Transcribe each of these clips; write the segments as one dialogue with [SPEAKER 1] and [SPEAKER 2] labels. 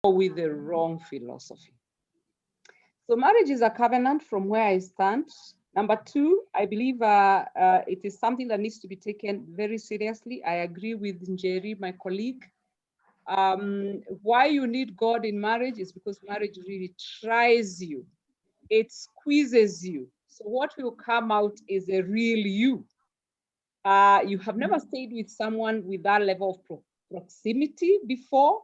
[SPEAKER 1] or with the wrong philosophy. So marriage is a covenant from where I stand. Number two, I believe it is something that needs to be taken very seriously. I agree with Njeri, my colleague. Why you need God in marriage is because marriage really tries you. It squeezes you. So what will come out is a real you. You have never stayed with someone with that level of proximity before.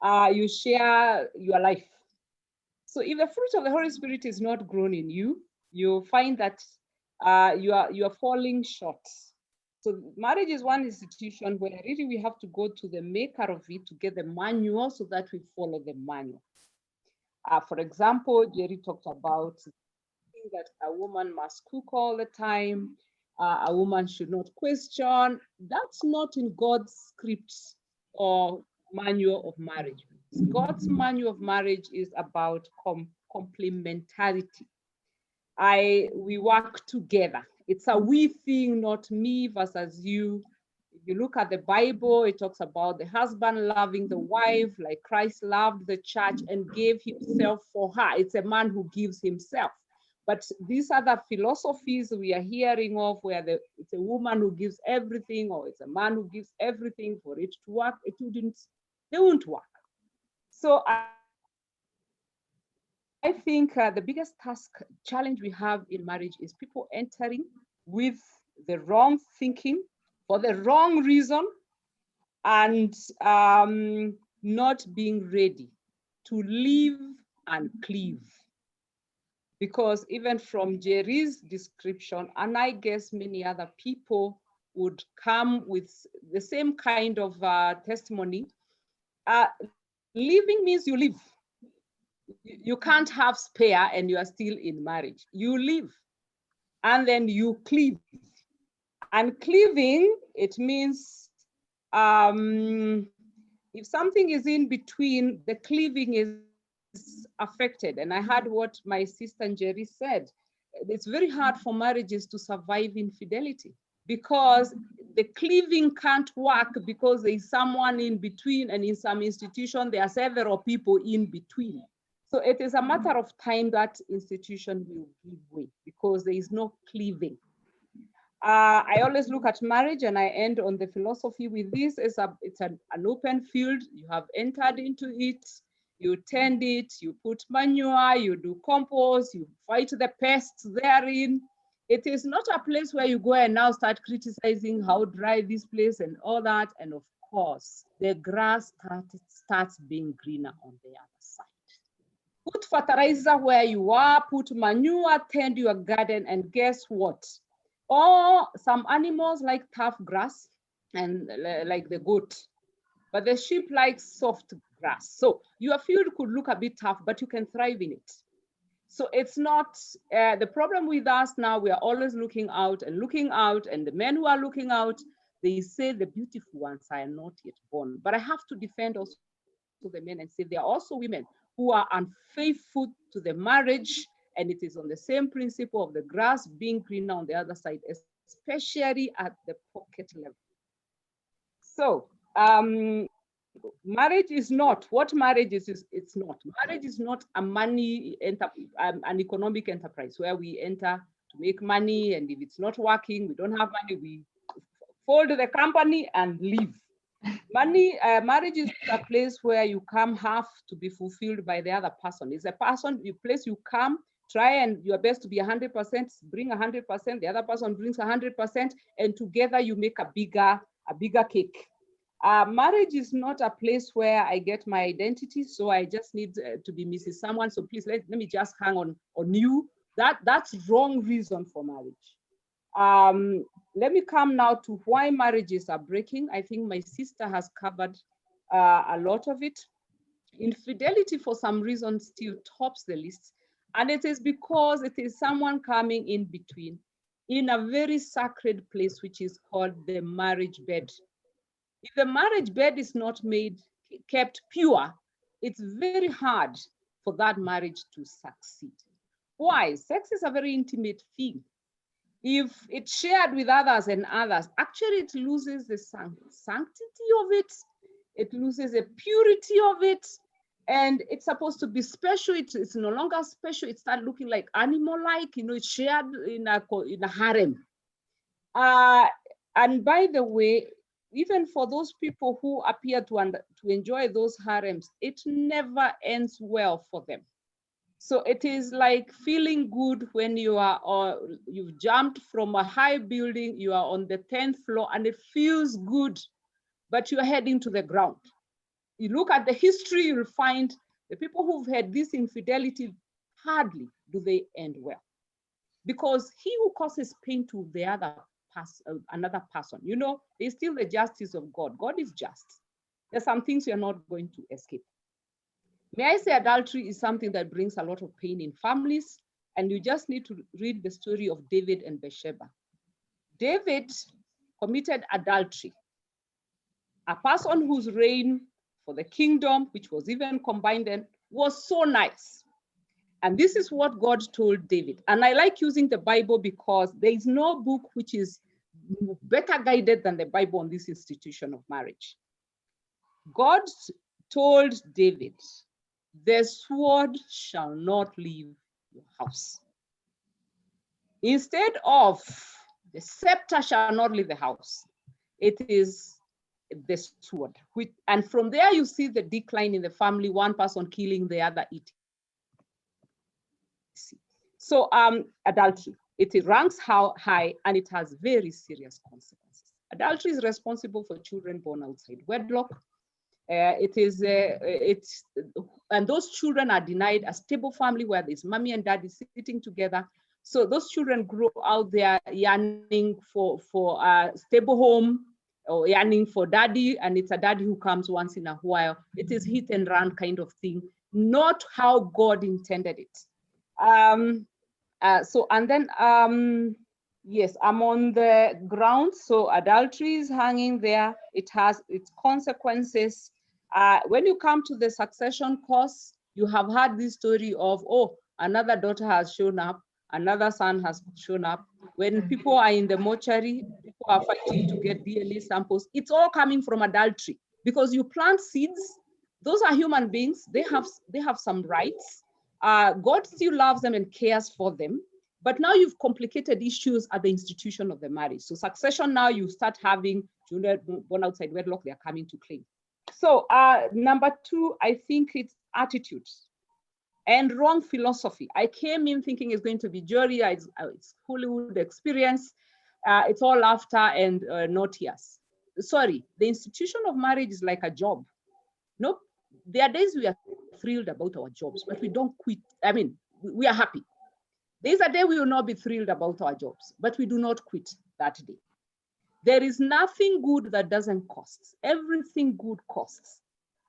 [SPEAKER 1] You share your life. So if the fruit of the Holy Spirit is not grown in you, you find that you are falling short. So marriage is one institution where really we have to go to the maker of it to get the manual so that we follow the manual. For example, Jerry talked about that a woman must cook all the time. A woman should not question. That's not in God's script or manual of marriage. God's manual of marriage is about complementarity. We work together. It's a we thing, not me versus you. If you look at the Bible, it talks about the husband loving the wife like Christ loved the church and gave himself for her. It's a man who gives himself. But these other philosophies we are hearing of where it's a woman who gives everything or it's a man who gives everything for it to work, they won't work. So I think the biggest challenge we have in marriage is people entering with the wrong thinking for the wrong reason and not being ready to live and cleave. Because even from Jerry's description, and I guess many other people would come with the same kind of testimony, living means you live. You can't have spare and you are still in marriage. You live and then you cleave. And cleaving, it means if something is in between, the cleaving is affected. And I heard what my sister Jerry said. It's very hard for marriages to survive infidelity because the cleaving can't work because there is someone in between, and in some institution, there are several people in between. So it is a matter of time that institution will give way because there is no cleaving. I always look at marriage and I end on the philosophy with this. It's an open field. You have entered into it, you tend it, you put manure, you do compost, you fight the pests therein. It is not a place where you go and now start criticizing how dry this place and all that. And of course, the grass starts being greener on the other side. Put fertilizer where you are, put manure, tend your garden, and guess what? Or some animals like tough grass and like the goat, but the sheep like soft grass. So your field could look a bit tough, but you can thrive in it. So it's not, the problem with us now, we are always looking out, and the men who are looking out, they say the beautiful ones are not yet born. But I have to defend also the men and say there are also women who are unfaithful to the marriage, and it is on the same principle of the grass being greener on the other side, especially at the pocket level. So marriage is not, what marriage is it's not. Marriage is not a an economic enterprise where we enter to make money, and if it's not working, we don't have money, we fold the company and leave. Marriage is a place where you come half to be fulfilled by the other person. It's a place you come, try and your best to be 100%, bring 100%, the other person brings 100%, and together you make a bigger cake. Marriage is not a place where I get my identity, so I just need to be Mrs. Someone, so please let me just hang on you. That's wrong reason for marriage. Let me come now to why marriages are breaking. I think my sister has covered a lot of it. Infidelity, for some reason, still tops the list. And it is because it is someone coming in between in a very sacred place, which is called the marriage bed. If the marriage bed is not kept pure, it's very hard for that marriage to succeed. Why? Sex is a very intimate thing. If it's shared with others and others, actually it loses the sanctity of it. It loses the purity of it. And it's supposed to be special. It's no longer special. It started looking like animal-like, it's shared in a harem. And by the way, even for those people who appear to enjoy those harems, it never ends well for them. So it is like feeling good when you are, or you've jumped from a high building, you are on the 10th floor and it feels good, but you're heading to the ground. You look at the history, you'll find the people who've had this infidelity, hardly do they end well. Because he who causes pain to the another person, there's still the justice of God. God is just. There's some things you're not going to escape. May I say adultery is something that brings a lot of pain in families, and you just need to read the story of David and Bathsheba. David committed adultery. A person whose reign for the kingdom, which was even combined then, was so nice. And this is what God told David. And I like using the Bible because there is no book which is better guided than the Bible on this institution of marriage. God told David, the sword shall not leave your house. Instead of the scepter shall not leave the house, it is the sword. And from there you see the decline in the family, one person killing the other, eating. So adultery, it ranks high and it has very serious consequences. Adultery is responsible for children born outside wedlock. And those children are denied a stable family where there's mommy and daddy sitting together. So those children grow out there yearning for a stable home, or yearning for daddy, and it's a daddy who comes once in a while. It is hit and run kind of thing, not how God intended it. Yes, I'm on the ground. So adultery is hanging there. It has its consequences. When you come to the succession course, you have had this story of, oh, another daughter has shown up, another son has shown up. When people are in the mortuary, people are fighting to get DNA samples. It's all coming from adultery, because you plant seeds. Those are human beings. They have some rights. God still loves them and cares for them. But now you've complicated issues at the institution of the marriage. So succession, now you start having children born outside wedlock, they're coming to claim. So number two, I think it's attitudes and wrong philosophy. I came in thinking it's going to be jolly, it's Hollywood experience, it's all laughter and no tears. Sorry, the institution of marriage is like a job. Nope, there are days we are thrilled about our jobs, but we don't quit. I mean, we are happy. There's a day we will not be thrilled about our jobs, but we do not quit that day. There is nothing good that doesn't cost. Everything good costs.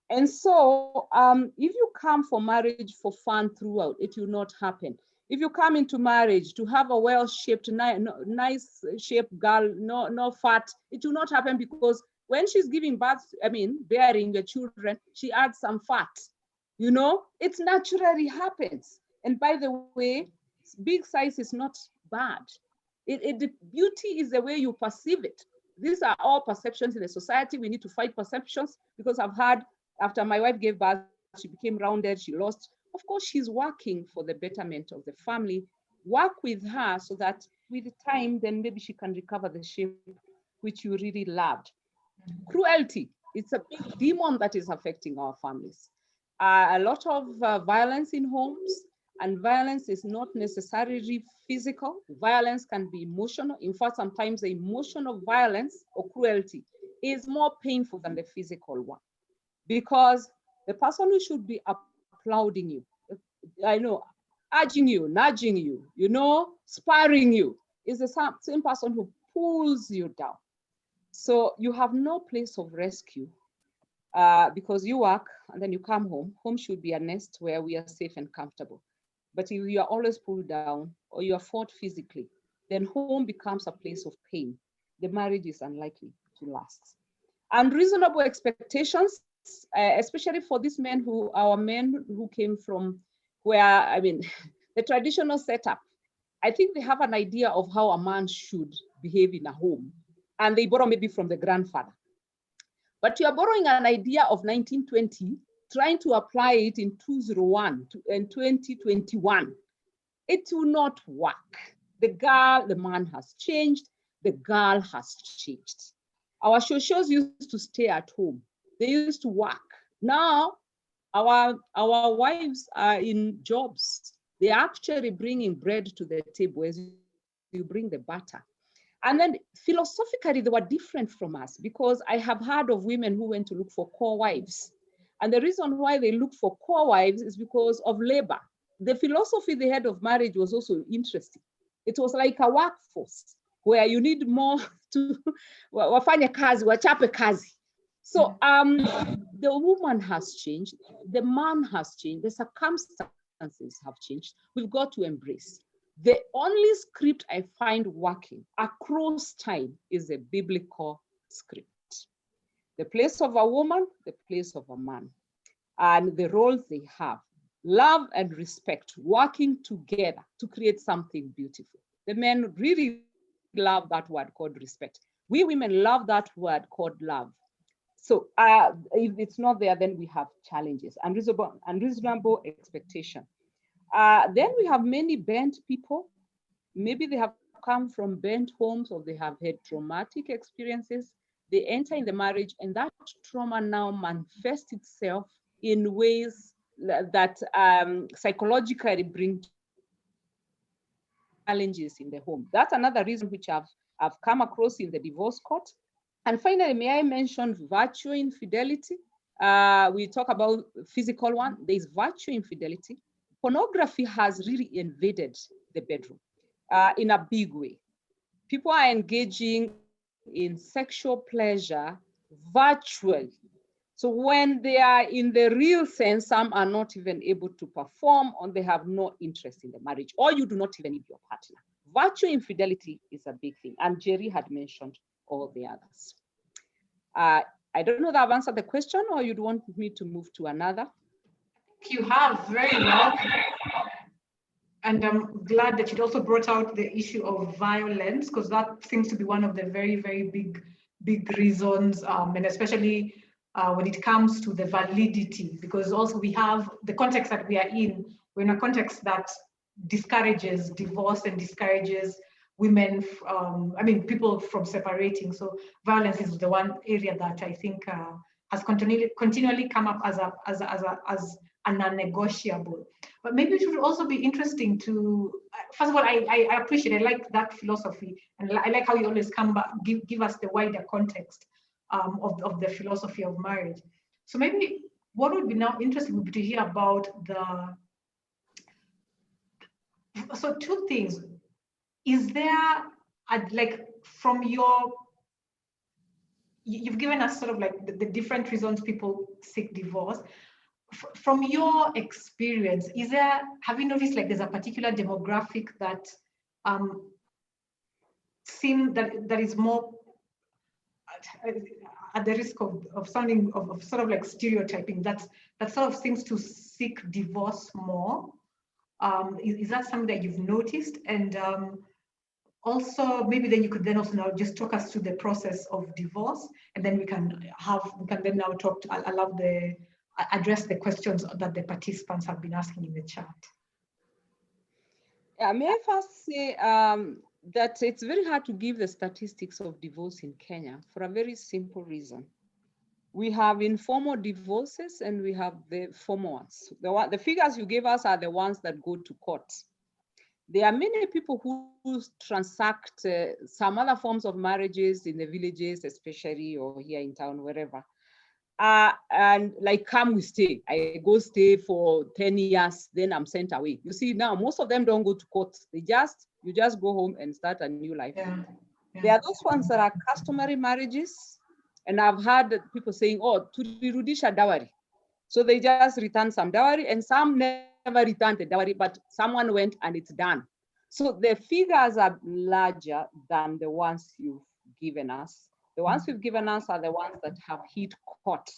[SPEAKER 1] And so if you come for marriage for fun throughout, it will not happen. If you come into marriage to have a well-shaped, nice shaped girl, no fat, it will not happen, because when she's giving birth, bearing the children, she adds some fat. It naturally happens. And by the way, big size is not bad. The beauty is the way you perceive it. These are all perceptions in the society. We need to fight perceptions, because I've heard after my wife gave birth, she became rounded, she lost. Of course, she's working for the betterment of the family. Work with her so that with time, then maybe she can recover the shape which you really loved. Cruelty, it's a big demon that is affecting our families. A lot of violence in homes, and violence is not necessarily physical. Violence can be emotional. In fact, sometimes the emotional violence or cruelty is more painful than the physical one, because the person who should be applauding you, urging you, nudging you, sparring you, is the same person who pulls you down. So you have no place of rescue, because you work and then you come home. Home should be a nest where we are safe and comfortable. But if you are always pulled down or you are fought physically, then home becomes a place of pain. The marriage is unlikely to last. Unreasonable expectations, especially for these men our men who came from where, the traditional setup. I think they have an idea of how a man should behave in a home, and they borrow maybe from the grandfather. But you are borrowing an idea of 1920 trying to apply it in 2001 and 2021, it will not work. The man has changed, the girl has changed. Our shoshos used to stay at home. They used to work. Now, our wives are in jobs. They're actually bringing bread to the table as you bring the butter. And then philosophically, they were different from us, because I have heard of women who went to look for core wives. And the reason why they look for core wives is because of labor. The philosophy they had of marriage was also interesting. It was like a workforce where you need more to wafanya kazi, wachape kazi. So the woman has changed, the man has changed, the circumstances have changed. We've got to embrace. The only script I find working across time is a biblical script. The place of a woman, the place of a man, and the roles they have. Love and respect, working together to create something beautiful. The men really love that word called respect. We women love that word called love. So if it's not there, then we have challenges, unreasonable expectation. Then we have many bent people. Maybe they have come from bent homes, or they have had traumatic experiences. They enter in the marriage, and that trauma now manifests itself in ways that psychologically bring challenges in the home. That's another reason which I've come across in the divorce court. And finally, may I mention virtual infidelity? We talk about physical one. There's virtual infidelity. Pornography has really invaded the bedroom in a big way. People are engaging in sexual pleasure virtually. So when they are in the real sense, some are not even able to perform, or they have no interest in the marriage, or you do not even need your partner. Virtual infidelity is a big thing, and Jerry had mentioned all the others. I don't know if I've answered the question, or you'd want me to move to another.
[SPEAKER 2] You have, very well. And I'm glad that you also brought out the issue of violence, because that seems to be one of the very, very big reasons, and especially when it comes to the validity, because also we have the context that we are in. We're in a context that discourages divorce and discourages women, people from separating. So violence is the one area that I think has continually come up as a non-negotiable. But maybe it would also be interesting to, first of all, I appreciate, I like that philosophy, and I like how you always come back, give us the wider context of the philosophy of marriage. So maybe what would be now interesting would be to hear about so two things. Is there, from you've given us sort of like the different reasons people seek divorce. From your experience, have you noticed like there's a particular demographic that that is more at the risk of sounding of sort of like stereotyping, that sort of seems to seek divorce more? Is that something that you've noticed? And also maybe then you could then also now just talk us through the process of divorce, and then we can then now address the questions that the participants have been asking in the chat.
[SPEAKER 1] Yeah, may I first say that it's very hard to give the statistics of divorce in Kenya for a very simple reason. We have informal divorces and we have the formal ones. The figures you gave us are the ones that go to court. There are many people who transact some other forms of marriages in the villages, especially, or here in town, wherever. And like, come, we stay. I go stay for 10 years, then I'm sent away. You see, now most of them don't go to court. You just go home and start a new life. Yeah. Yeah. There are those ones that are customary marriages. And I've heard people saying, oh, tulirudisha dowry. So they just return some dowry, and some never returned the dowry, but someone went and it's done. So the figures are larger than the ones you've given us. The ones you've given us are the ones that have hit court.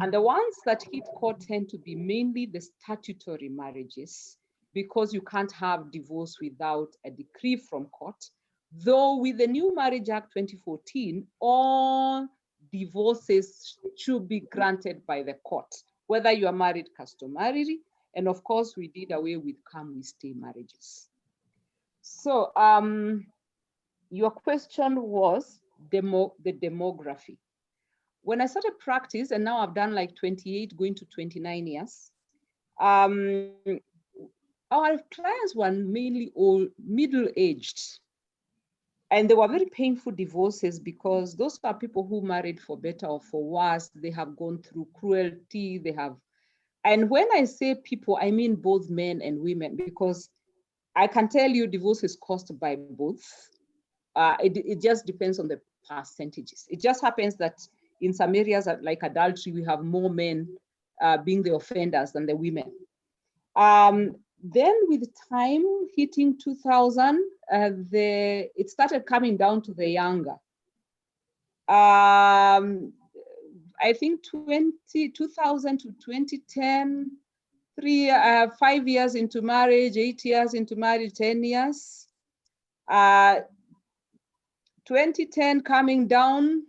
[SPEAKER 1] And the ones that hit court tend to be mainly the statutory marriages, because you can't have divorce without a decree from court. Though with the new Marriage Act 2014, all divorces should be granted by the court. whether you are married customarily, and of course, we did away with come we stay marriages. So your question was the demography. When I started practice, and now I've done like 28, going to 29 years, our clients were mainly all middle-aged. And they were very painful divorces because those are people who married for better or for worse. They have gone through cruelty, and when I say people, I mean both men and women, because I can tell you divorce is caused by both. It just depends on the percentages. It just happens that in some areas like adultery, we have more men being the offenders than the women. Then with time hitting 2000, it started coming down to the younger. I think 2000 to 2010, 5 years into marriage, 8 years into marriage, 10 years. 2010 coming down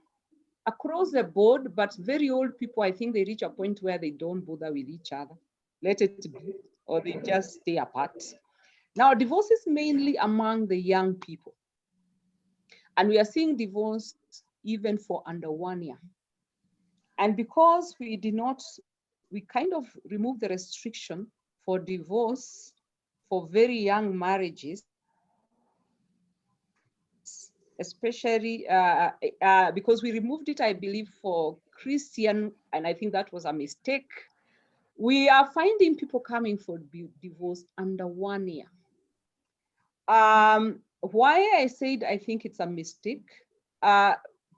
[SPEAKER 1] across the board, but very old people, I think they reach a point where they don't bother with each other. Let it be, or they just stay apart. Now, divorce is mainly among the young people. And we are seeing divorce even for under 1 year. And because we kind of removed the restriction for divorce for very young marriages, especially because we removed it, I believe, for Christian, and I think that was a mistake. We are finding people coming for divorce under 1 year. Why I said I think it's a mistake,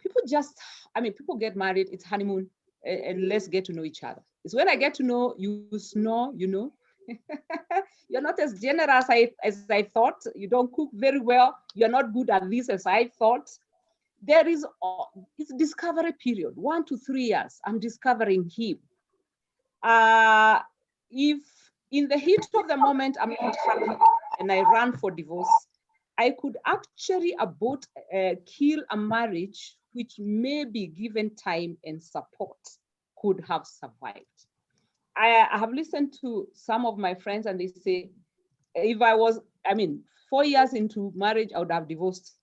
[SPEAKER 1] people get married, it's honeymoon, and let's get to know each other. It's when I get to know you, snore, you know. You're not as generous as I thought. You don't cook very well. You're not good at this as I thought. It's discovery period, 1 to 3 years. I'm discovering him. If in the heat of the moment I'm not happy and I run for divorce, I could actually kill a marriage which maybe given time and support could have survived. I have listened to some of my friends and they say, if I was, 4 years into marriage, I would have divorced.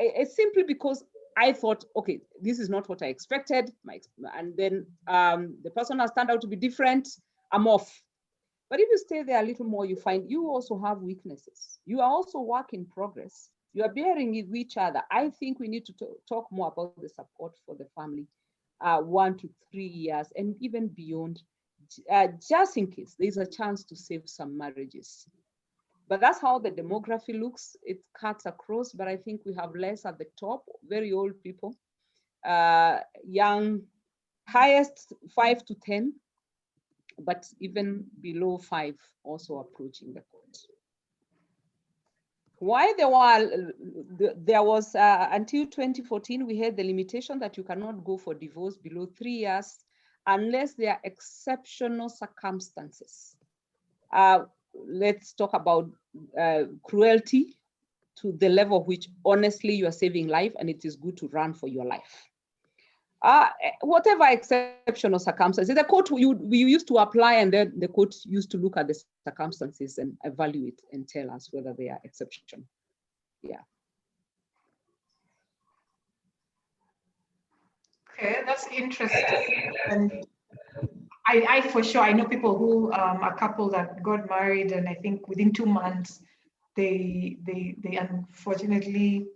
[SPEAKER 1] It's simply because I thought, okay, this is not what I expected. And then the person has turned out to be different, I'm off. But if you stay there a little more, you find you also have weaknesses. You are also work in progress. You are bearing with each other. I think we need to talk more about the support for the family, 1 to 3 years and even beyond, just in case there's a chance to save some marriages. But that's how the demography looks. It cuts across, but I think we have less at the top, very old people, young, highest 5 to 10, but even below 5 also approaching the court. Why there was until 2014, we had the limitation that you cannot go for divorce below 3 years unless there are exceptional circumstances. Let's talk about cruelty to the level of which honestly you are saving life and it is good to run for your life. Whatever exceptional circumstances, the court we used to apply, and then the court used to look at the circumstances and evaluate and tell us whether they are exceptional. Yeah.
[SPEAKER 2] Okay, that's interesting. And I for sure, I know people who, a couple that got married, and I think within 2 months, they unfortunately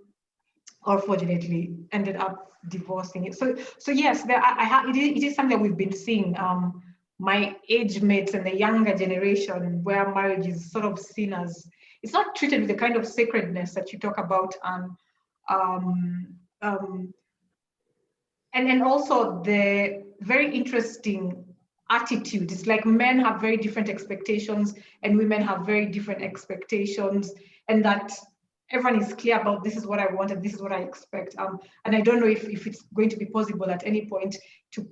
[SPEAKER 2] or fortunately ended up divorcing it. So yes, it is something that we've been seeing. My age mates and the younger generation, where marriage is sort of seen as, it's not treated with the kind of sacredness that you talk about, and also the very interesting attitude. It's like men have very different expectations and women have very different expectations, and that everyone is clear about this is what I want and this is what I expect. And I don't know if it's going to be possible at any point to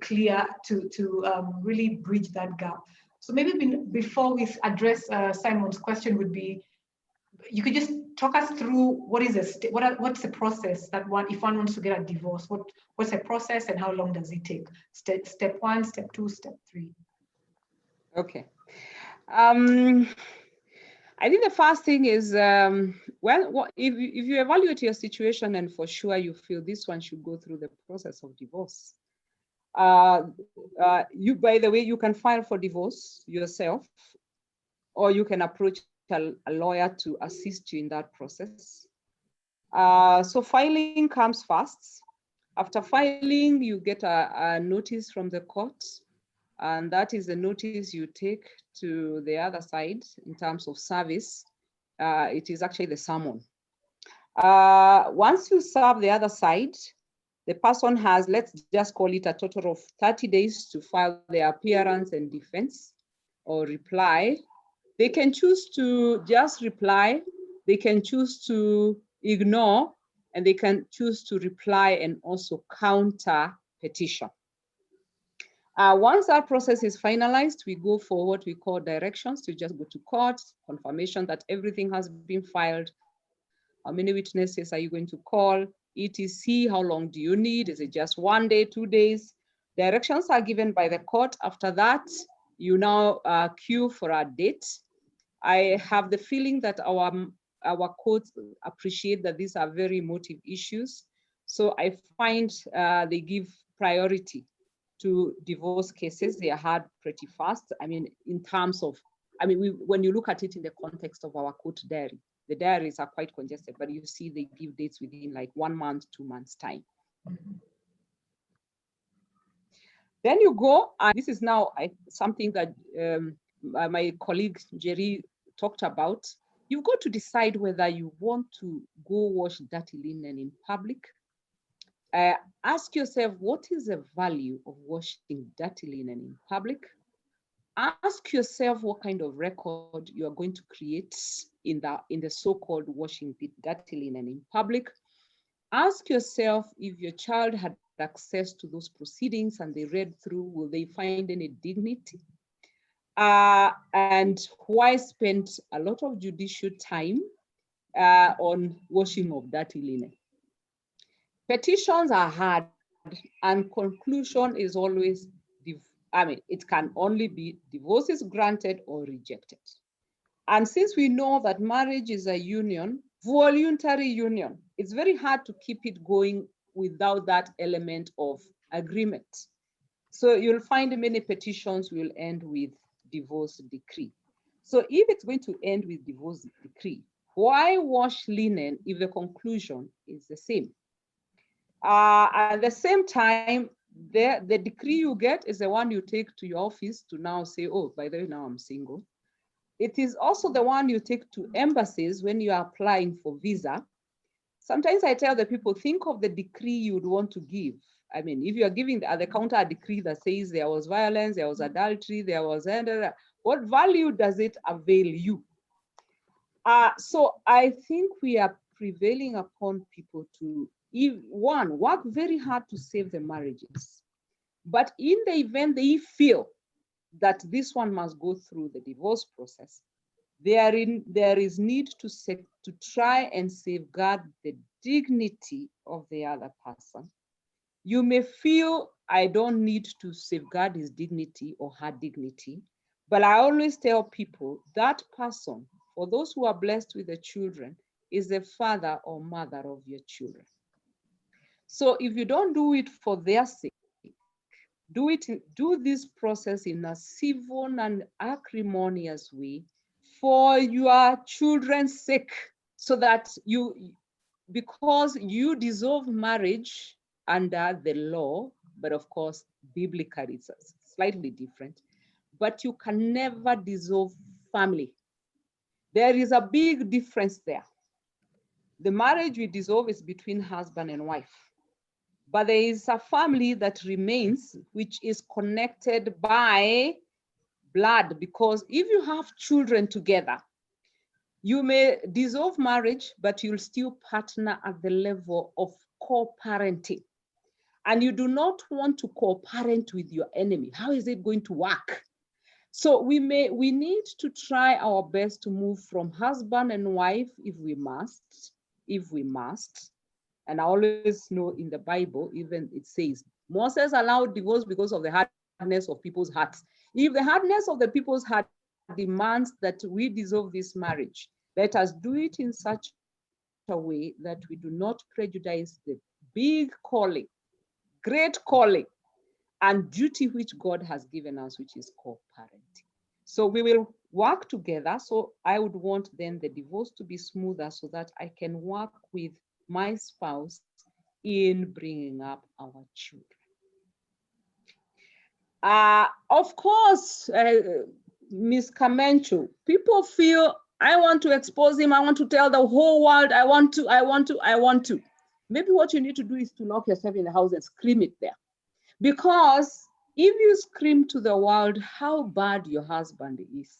[SPEAKER 2] really bridge that gap. So maybe before we address Simon's question would be, you could just talk us through what is what's the process that if one wants to get a divorce, what's the process and how long does it take? Step 1, step 2, step 3.
[SPEAKER 1] Okay. I think the first thing is, if you evaluate your situation and for sure you feel this one should go through the process of divorce, by the way, you can file for divorce yourself, or you can approach a lawyer to assist you in that process. So filing comes first. After filing, you get a notice from the court, and that is the notice you take to the other side in terms of service. It is actually the summon. Once you serve the other side, the person has, let's just call it a total of 30 days to file their appearance and defense or reply. They can choose to just reply, they can choose to ignore, and they can choose to reply and also counter petition. Once that process is finalized, we go for what we call directions to just go to court, confirmation that everything has been filed. How many witnesses are you going to call? ETC, how long do you need? Is it just 1 day, 2 days? Directions are given by the court. After that, you now queue for a date. I have the feeling that our courts appreciate that these are very emotive issues. So I find they give priority to divorce cases. They are heard pretty fast. I mean, in terms of, when you look at it in the context of our court diary, the diaries are quite congested, but you see they give dates within like 1 month, 2 months time. Then you go, and this is now something that my colleague Jerry talked about. You've got to decide whether you want to go wash dirty linen in public. Ask yourself, what is the value of washing dirty linen in public? Ask yourself what kind of record you are going to create in the so-called washing dirty linen in public. Ask yourself, if your child had access to those proceedings and they read through, will they find any dignity? And why spend a lot of judicial time on washing of dirty linen? Petitions are hard, and conclusion is always, it can only be divorce is granted or rejected. And since we know that marriage is a union, voluntary union, it's very hard to keep it going without that element of agreement. So you'll find many petitions will end with divorce decree. So if it's going to end with divorce decree, why wash linen if the conclusion is the same? At the same time, the decree you get is the one you take to your office to now say, oh, by the way, now I'm single. It is also the one you take to embassies when you are applying for visa. Sometimes I tell the people, think of the decree you'd want to give. I mean, if you are giving the counter a decree that says there was violence, there was adultery, there was, what value does it avail you? So I think we are prevailing upon people to, one, work very hard to save the marriages. But in the event they feel that this one must go through the divorce process, there is need to try and safeguard the dignity of the other person. You may feel, I don't need to safeguard his dignity or her dignity, but I always tell people that person, for those who are blessed with the children, is the father or mother of your children. So if you don't do it for their sake, do this process in a civil and acrimonious way for your children's sake, so that because you dissolve marriage under the law, but of course, biblically it's slightly different, but you can never dissolve family. There is a big difference there. The marriage we dissolve is between husband and wife. But there is a family that remains, which is connected by blood, because if you have children together, you may dissolve marriage, but you'll still partner at the level of co-parenting. And you do not want to co-parent with your enemy. How is it going to work? So we need to try our best to move from husband and wife if we must. And I always know in the Bible, even it says, Moses allowed divorce because of the hardness of people's hearts. If the hardness of the people's heart demands that we dissolve this marriage, let us do it in such a way that we do not prejudice the big calling, great calling, and duty which God has given us, which is co-parenting. So we will work together. So I would want then the divorce to be smoother so that I can work with my spouse in bringing up our children. Of course, Ms. Kamenchu, people feel, I want to expose him, I want to tell the whole world, I want to. Maybe what you need to do is to lock yourself in the house and scream it there. Because if you scream to the world how bad your husband is,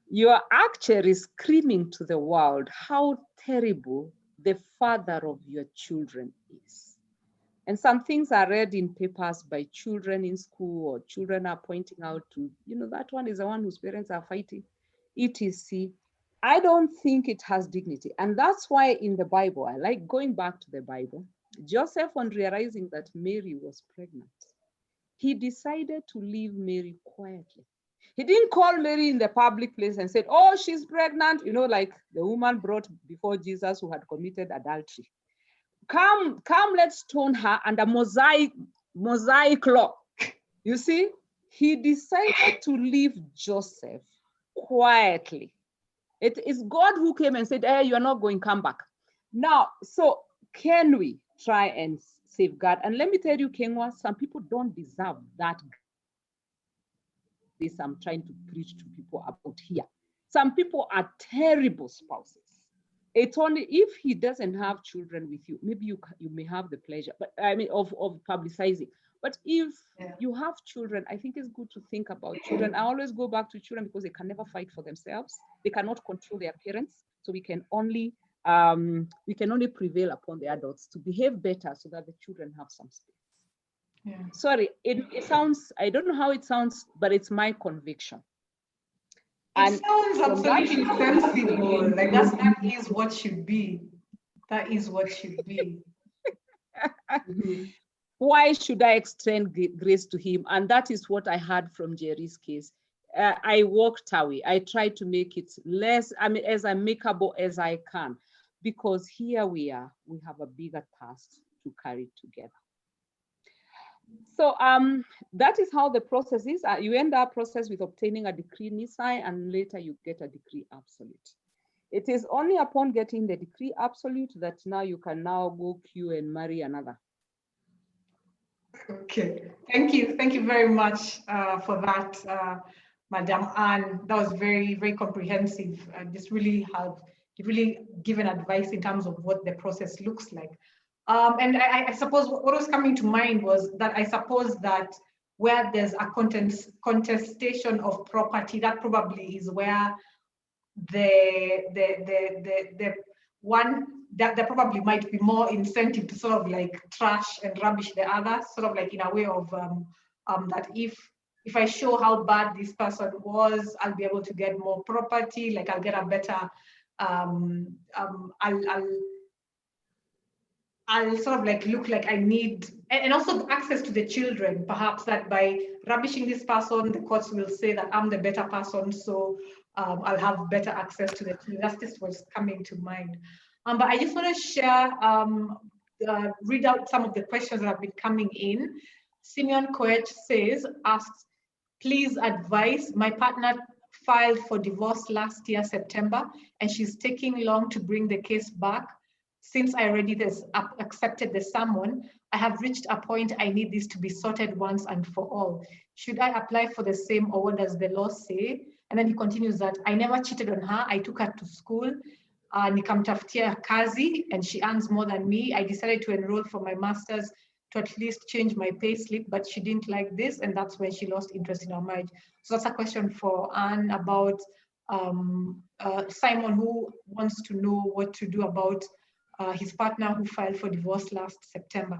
[SPEAKER 1] you are actually screaming to the world how terrible the father of your children is. And some things are read in papers by children in school, or children are pointing out to, that one is the one whose parents are fighting, etc. I don't think it has dignity. And that's why in the Bible, I like going back to the Bible, Joseph, on realizing that Mary was pregnant, he decided to leave Mary quietly. He didn't call Mary in the public place and said, oh, she's pregnant, like the woman brought before Jesus who had committed adultery. Come, let's stone her under mosaic law. You see, he decided to leave Joseph quietly. It is God who came and said, hey, you're not going, come back. Now, so can we try and safeguard? And let me tell you, Kengwa, some people don't deserve that. This I'm trying to preach to people about here. Some people are terrible spouses. It's only if he doesn't have children with you, maybe you may have the pleasure, but I mean of publicizing. But if you have children, I think it's good to think about children. I always go back to children because they can never fight for themselves. They cannot control their parents. So we can only prevail upon the adults to behave better so that the children have some space. Yeah. Sorry, it sounds, I don't know how it sounds, but it's my conviction.
[SPEAKER 2] It sounds absolutely sensible. Like that is what should be. That is what should be.
[SPEAKER 1] Why should I extend grace to him? And that is what I heard from Jerry's case. I walked away. I tried to make it less, as amicable as I can, because here we are. We have a bigger task to carry together. So that is how the process is. You end up process with obtaining a decree nisi, and later you get a decree absolute. It is only upon getting the decree absolute that now you can now go queue and marry another.
[SPEAKER 2] Okay, thank you very much for that, Madam Anne. That was very, very comprehensive. This really helped. You really given advice in terms of what the process looks like. And I suppose what was coming to mind was that I suppose that where there's a contestation of property, that probably is where the one that there probably might be more incentive to sort of like trash and rubbish the other, sort of like in a way of that if I show how bad this person was, I'll be able to get more property, like I'll get a better I'll sort of like look like I need, and also access to the children, perhaps that by rubbishing this person, the courts will say that I'm the better person, so I'll have better access to the children. That's just what's coming to mind. But I just want to share, read out some of the questions that have been coming in. Simeon Koech asks, please advise, my partner filed for divorce last year, September, and she's taking long to bring the case back. Since I already accepted the summon, I have reached a point I need this to be sorted once and for all. Should I apply for the same, or what does the law say? And then he continues that I never cheated on her. I took her to school, nikamtafutia kazi, and she earns more than me. I decided to enroll for my master's to at least change my pay slip, but she didn't like this, and that's when she lost interest in our marriage. So that's a question for Anne about Simon, who wants to know what to do about his partner who filed for divorce last September.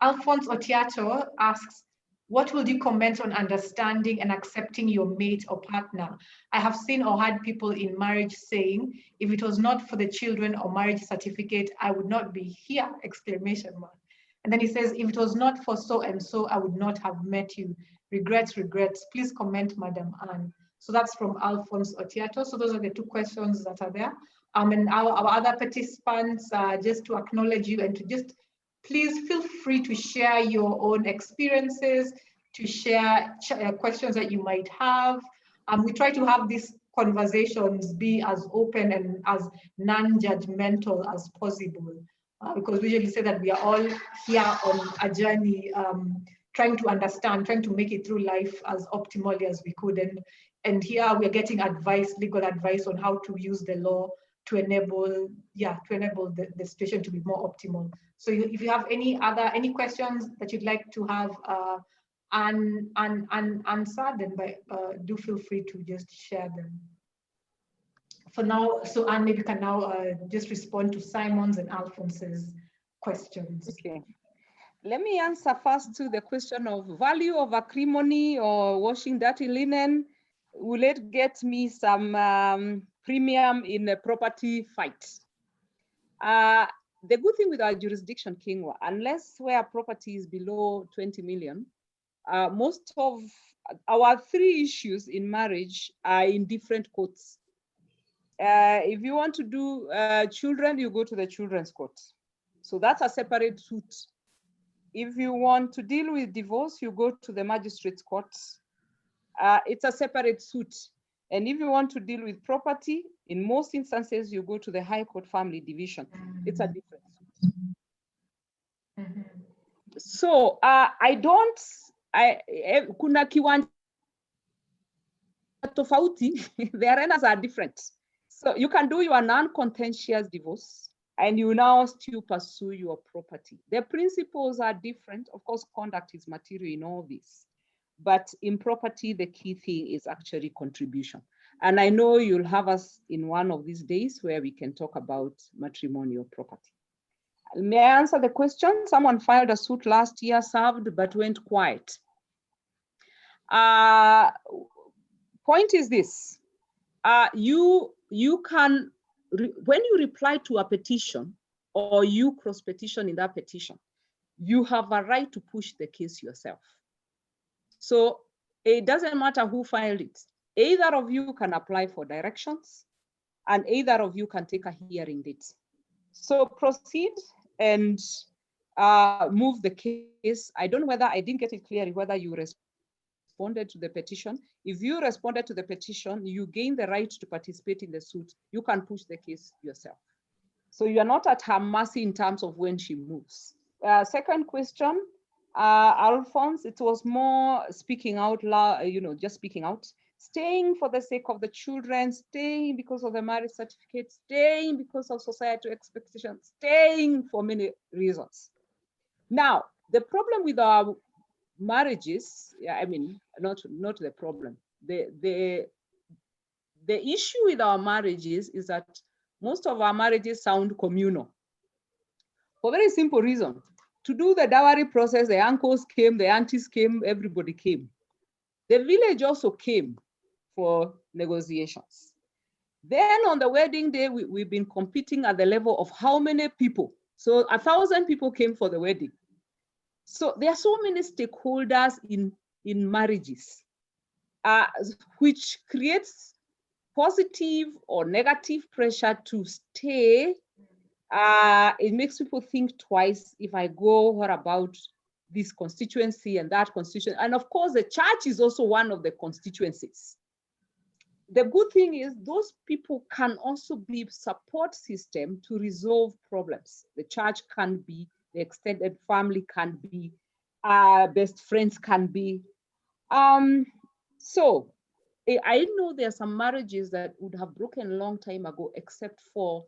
[SPEAKER 2] Alphonse Otiato asks, What will you comment on understanding and accepting your mate or partner? I have seen or heard people in marriage saying, if it was not for the children or marriage certificate, I would not be here, exclamation mark. And then he says, if it was not for so and so, I would not have met you. Regrets, regrets. Please comment, Madam Anne. So that's from Alphonse Otiato. So those are the two questions that are there. And our other participants, just to acknowledge you and to just please feel free to share your own experiences, to share questions that you might have. We try to have these conversations be as open and as non-judgmental as possible, because we usually say that we are all here on a journey, trying to understand, trying to make it through life as optimally as we could. And here we're getting advice, legal advice on how to use the law to enable, the situation to be more optimal. So if you have any questions that you'd like to have answered, then do feel free to just share them. For now, so Anne maybe can now just respond to Simon's and Alphonse's questions.
[SPEAKER 1] Okay. Let me answer first to the question of value of acrimony or washing dirty linen. Will it get me some premium in a property fight? The good thing with our jurisdiction, Kingwa, unless where property is below 20 million, most of our 3 issues in marriage are in different courts. If you want to do children, you go to the children's court. So that's a separate suit. If you want to deal with divorce, you go to the magistrate's court. It's a separate suit. And if you want to deal with property, in most instances, you go to the High Court Family Division. It's a different suit.
[SPEAKER 2] Mm-hmm.
[SPEAKER 1] So kuna kiwanja tofauti, the arenas are different. So you can do your non-contentious divorce and you now still pursue your property. The principles are different. Of course, conduct is material in all this. But in property, the key thing is actually contribution. And I know you'll have us in one of these days where we can talk about matrimonial property. May I answer the question? Someone filed a suit last year, served, but went quiet. Point is this, you can, when you reply to a petition or you cross petition in that petition, you have a right to push the case yourself. So it doesn't matter who filed it. Either of you can apply for directions and either of you can take a hearing date. So proceed and move the case. I don't know whether, I didn't get it clearly whether you responded to the petition. If you responded to the petition, you gain the right to participate in the suit. You can push the case yourself. So you are not at her mercy in terms of when she moves. Second question, Alphonse, it was more speaking out loud, just speaking out, staying for the sake of the children, staying because of the marriage certificate, staying because of societal expectations, staying for many reasons. Now, the problem with our marriages, not the problem. The issue with our marriages is that most of our marriages sound communal. For a very simple reason. To do the dowry process, the uncles came, the aunties came, everybody came. The village also came for negotiations. Then on the wedding day, we've been competing at the level of how many people. So 1,000 people came for the wedding. So there are so many stakeholders in marriages, which creates positive or negative pressure to stay. It makes people think twice. If I go, what about this constituency and that constituency? And of course, the church is also one of the constituencies. The good thing is those people can also be support system to resolve problems. The church can be, the extended family can be, best friends can be. So I know there are some marriages that would have broken a long time ago, except for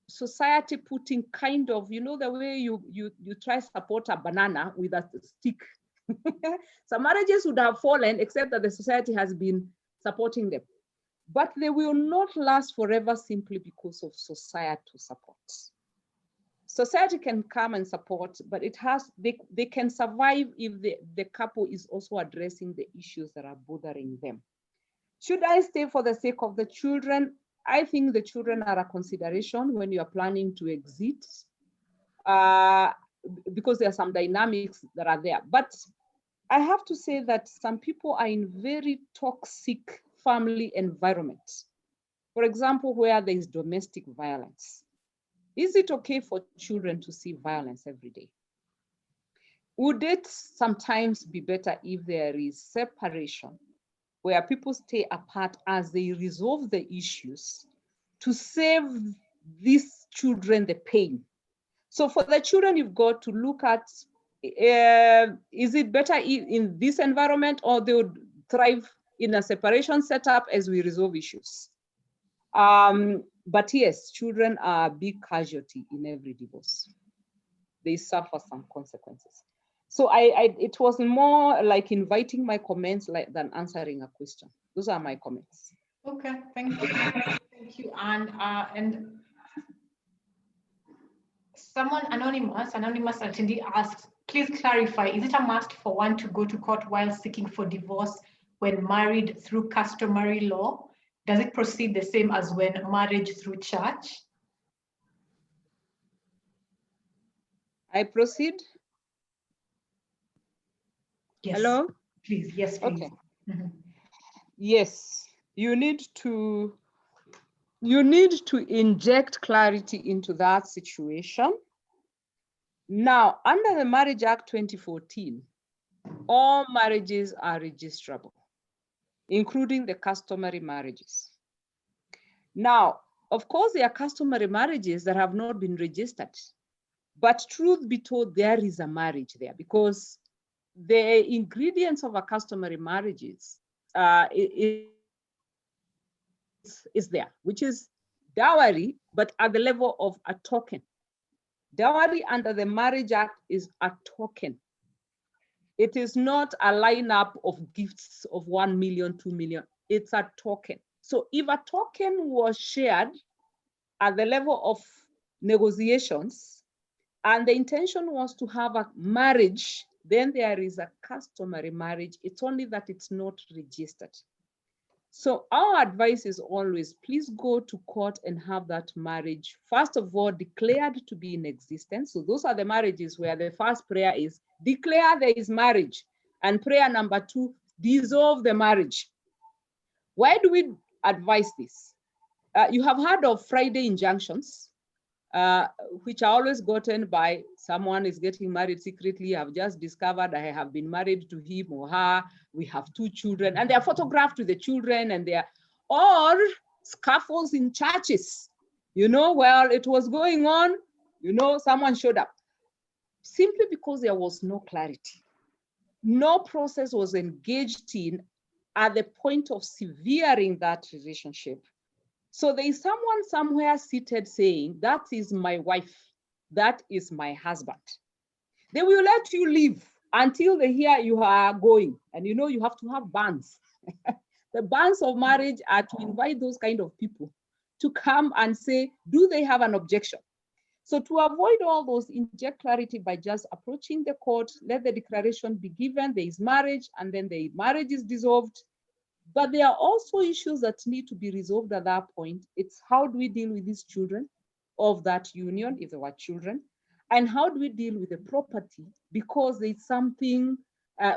[SPEAKER 1] society putting kind of, the way you try to support a banana with a stick. Some marriages would have fallen, except that the society has been supporting them. But they will not last forever simply because of societal support. society can come and support, but they can survive if the couple is also addressing the issues that are bothering them. Should I stay for the sake of the children? I think the children are a consideration when you are planning to exit, because there are some dynamics that are there. But I have to say that some people are in very toxic family environments. For example, where there is domestic violence. Is it okay for children to see violence every day? Would it sometimes be better if there is separation, where people stay apart as they resolve the issues to save these children the pain? So for the children, you've got to look at, is it better in this environment, or they would thrive in a separation setup as we resolve issues? But yes, children are a big casualty in every divorce. They suffer some consequences. So it was more like inviting my comments than answering a question. Those are my comments.
[SPEAKER 2] Okay, thank you. Thank you, Anne. And someone anonymous attendee asks, please clarify, is it a must for one to go to court while seeking for divorce when married through customary law? Does it proceed the same as when marriage through church? I
[SPEAKER 1] proceed?
[SPEAKER 2] Yes.
[SPEAKER 1] Hello?
[SPEAKER 2] Please, yes, please.
[SPEAKER 1] Okay. Mm-hmm. Yes, you need to inject clarity into that situation. Now, under the Marriage Act 2014, all marriages are registrable, including the customary marriages. Now, of course, there are customary marriages that have not been registered, but truth be told, there is a marriage there, because the ingredients of a customary marriages is there, which is dowry, but at the level of a token. Dowry under the Marriage Act is a token. It is not a lineup of gifts of 1 million, 2 million. It's a token. So if a token was shared at the level of negotiations, and the intention was to have a marriage, then there is a customary marriage. It's only that it's not registered. So our advice is always, please go to court and have that marriage, first of all, declared to be in existence. So those are the marriages where the first prayer is, declare there is marriage. And prayer number 2, dissolve the marriage. Why do we advise this? You have heard of Friday injunctions, which are always gotten by someone is getting married secretly. I've just discovered I have been married to him or her. We have 2 children, and they are photographed with the children, and they are, or scaffolds in churches. You know, while it was going on, you know, someone showed up. Simply because there was no clarity. No process was engaged in at the point of severing that relationship. So there is someone somewhere seated saying, that is my wife, that is my husband. They will let you live until they hear you are going. And you know, you have to have bans. The bans of marriage are to invite those kind of people to come and say, do they have an objection? So to avoid all those, inject clarity by just approaching the court, let the declaration be given, there is marriage, and then the marriage is dissolved. But there are also issues that need to be resolved at that point. It's how do we deal with these children of that union, if they were children, and how do we deal with the property, because it's something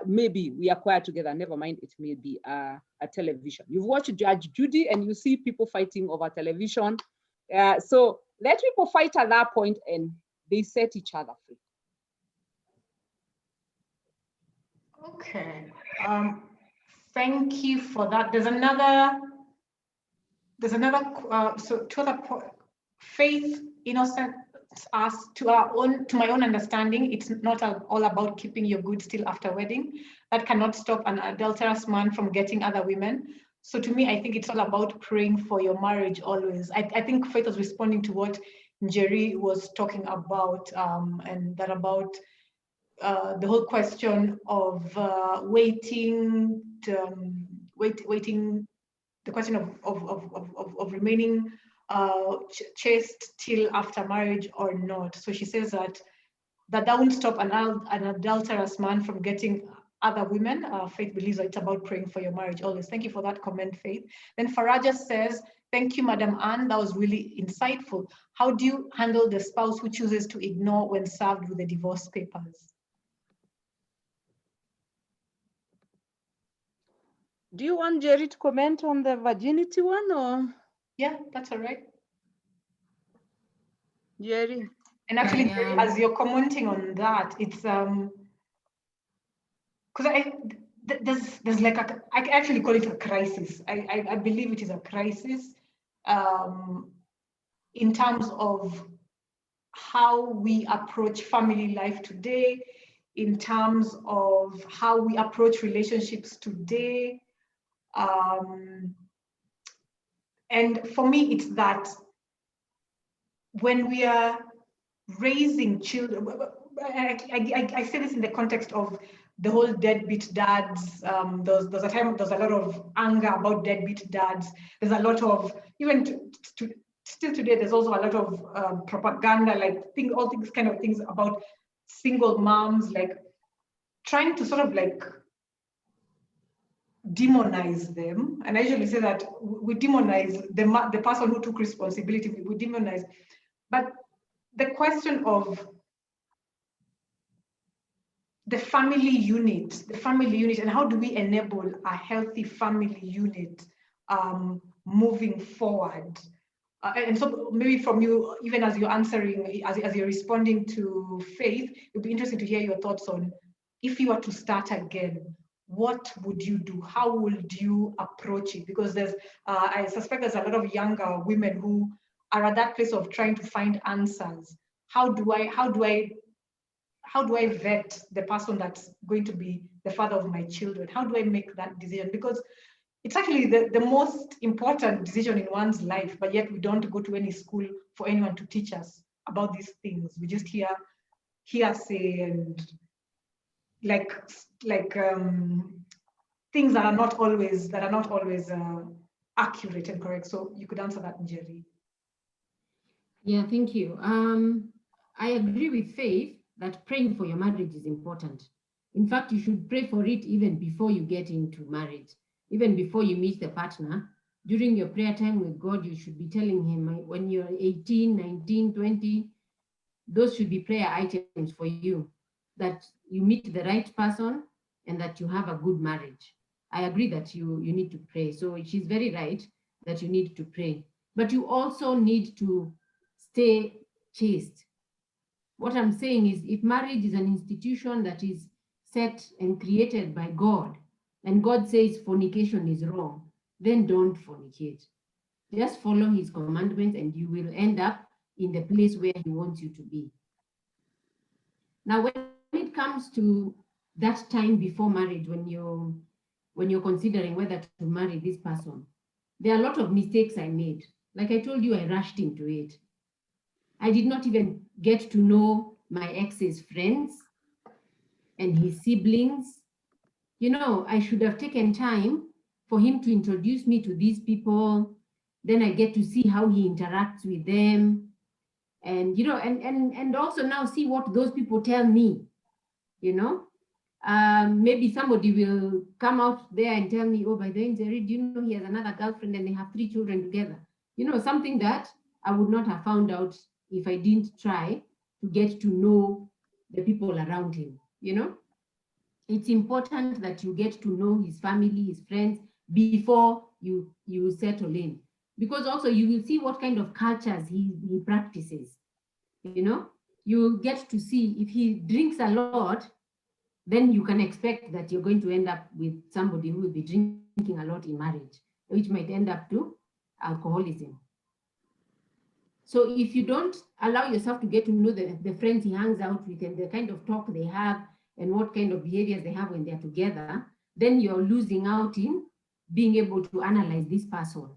[SPEAKER 1] maybe we acquire together, never mind, it may be a television. You've watched Judge Judy and you see people fighting over television. So let people fight at that point and they set each other free.
[SPEAKER 2] Okay. Thank you for that. There's another, so to other Faith Innocent asks, to my own understanding, it's not all about keeping your good still after wedding. That cannot stop an adulterous man from getting other women. So to me, I think it's all about praying for your marriage always. I think Faith was responding to what Njeri was talking about, and that about the whole question of waiting, the question of remaining chaste till after marriage or not. So she says that won't stop an adulterous man from getting other women. Faith believes that it's about praying for your marriage always. Thank you for that comment, Faith. Then Faraja says, thank you, Madam Anne. That was really insightful. How do you handle the spouse who chooses to ignore when served with the divorce papers?
[SPEAKER 1] Do you want Jerry to comment on the virginity one, or?
[SPEAKER 2] Yeah, that's all right.
[SPEAKER 1] Jerry.
[SPEAKER 2] And actually, Jerry, as you're commenting on that, it's because there's like I actually call it a crisis. I believe it is a crisis in terms of how we approach family life today, in terms of how we approach relationships today. And for me, it's that when we are raising children, I say this in the context of the whole deadbeat dads. There's a time, there's a lot of anger about deadbeat dads. There's a lot of, even still today, there's also a lot of propaganda, like all these kind of things about single moms, like trying to sort of like demonize them. And I usually say that we demonize the person who took responsibility, we demonize. But the question of the family unit, and how do we enable a healthy family unit moving forward? And so maybe from you, even as you're answering, as you're responding to Faith, it would be interesting to hear your thoughts on, if you were to start again, what would you do? How would you approach it? Because there's, I suspect there's a lot of younger women who are at that place of trying to find answers. How do I vet the person that's going to be the father of my children? How do I make that decision? Because it's actually the most important decision in one's life, but yet we don't go to any school for anyone to teach us about these things. We just hear hearsay and things that are not always accurate and correct. So you could answer that, Njeri.
[SPEAKER 3] Yeah, thank you. I agree with Faith that praying for your marriage is important. In fact, you should pray for it even before you get into marriage, even before you meet the partner. During your prayer time with God, you should be telling him, when you're 18, 19, 20, those should be prayer items for you, that you meet the right person and that you have a good marriage. I agree that you need to pray. So she's very right that you need to pray, but you also need to stay chaste. What I'm saying is, if marriage is an institution that is set and created by God, and God says fornication is wrong, then don't fornicate. Just follow his commandments and you will end up in the place where he wants you to be. Now, when it comes to that time before marriage, when you're considering whether to marry this person, there are a lot of mistakes I made. Like I told you, I rushed into it. I did not even get to know my ex's friends and his siblings. You know, I should have taken time for him to introduce me to these people. Then I get to see how he interacts with them. And, you know, and also now see what those people tell me, you know. Maybe somebody will come out there and tell me, oh, by the way, Njeri, do you know he has another girlfriend and they have 3 children together? You know, something that I would not have found out if I didn't try to get to know the people around him, you know. It's important that you get to know his family, his friends, before you settle in. Because also you will see what kind of cultures he practices, you know. You get to see if he drinks a lot, then you can expect that you're going to end up with somebody who will be drinking a lot in marriage, which might end up to alcoholism. So if you don't allow yourself to get to know the friends he hangs out with and the kind of talk they have and what kind of behaviors they have when they're together, then you're losing out in being able to analyze this person.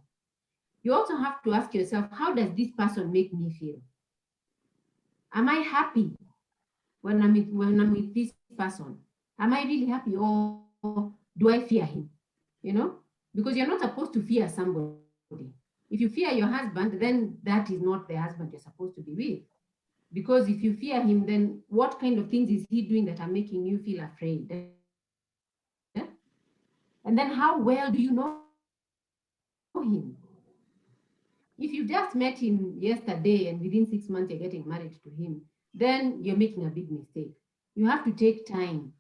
[SPEAKER 3] You also have to ask yourself, how does this person make me feel? Am I happy when I'm with this person? Am I really happy, or do I fear him? You know, because you're not supposed to fear somebody. If you fear your husband, then that is not the husband you're supposed to be with. Because if you fear him, then what kind of things is he doing that are making you feel afraid? And then how well do you know him? If you just met him yesterday and within 6 months you're getting married to him, then you're making a big mistake. You have to take time,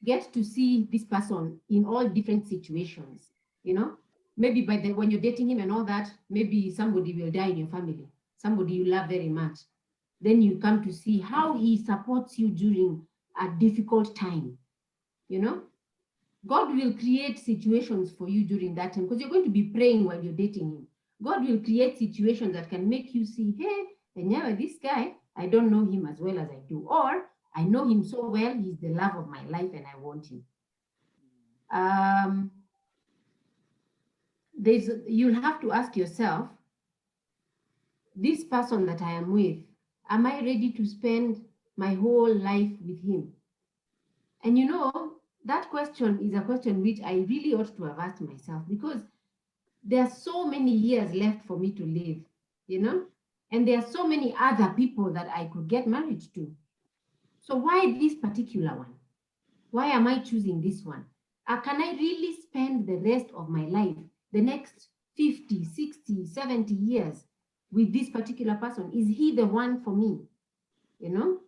[SPEAKER 3] get to see this person in all different situations, you know? Maybe by then when you're dating him and all that, maybe somebody will die in your family, somebody you love very much. Then you come to see how he supports you during a difficult time, you know? God will create situations for you during that time because you're going to be praying while you're dating him. God will create situations that can make you see, hey, and this guy, I don't know him as well as I do, or I know him so well, he's the love of my life and I want him. You'll have to ask yourself, this person that I am with, am I ready to spend my whole life with him? And you know, that question is a question which I really ought to have asked myself because there are so many years left for me to live, you know, and there are so many other people that I could get married to. So why this particular one? Why am I choosing this one? Can I really spend the rest of my life, the next 50, 60, 70 years with this particular person? Is he the one for me? You know,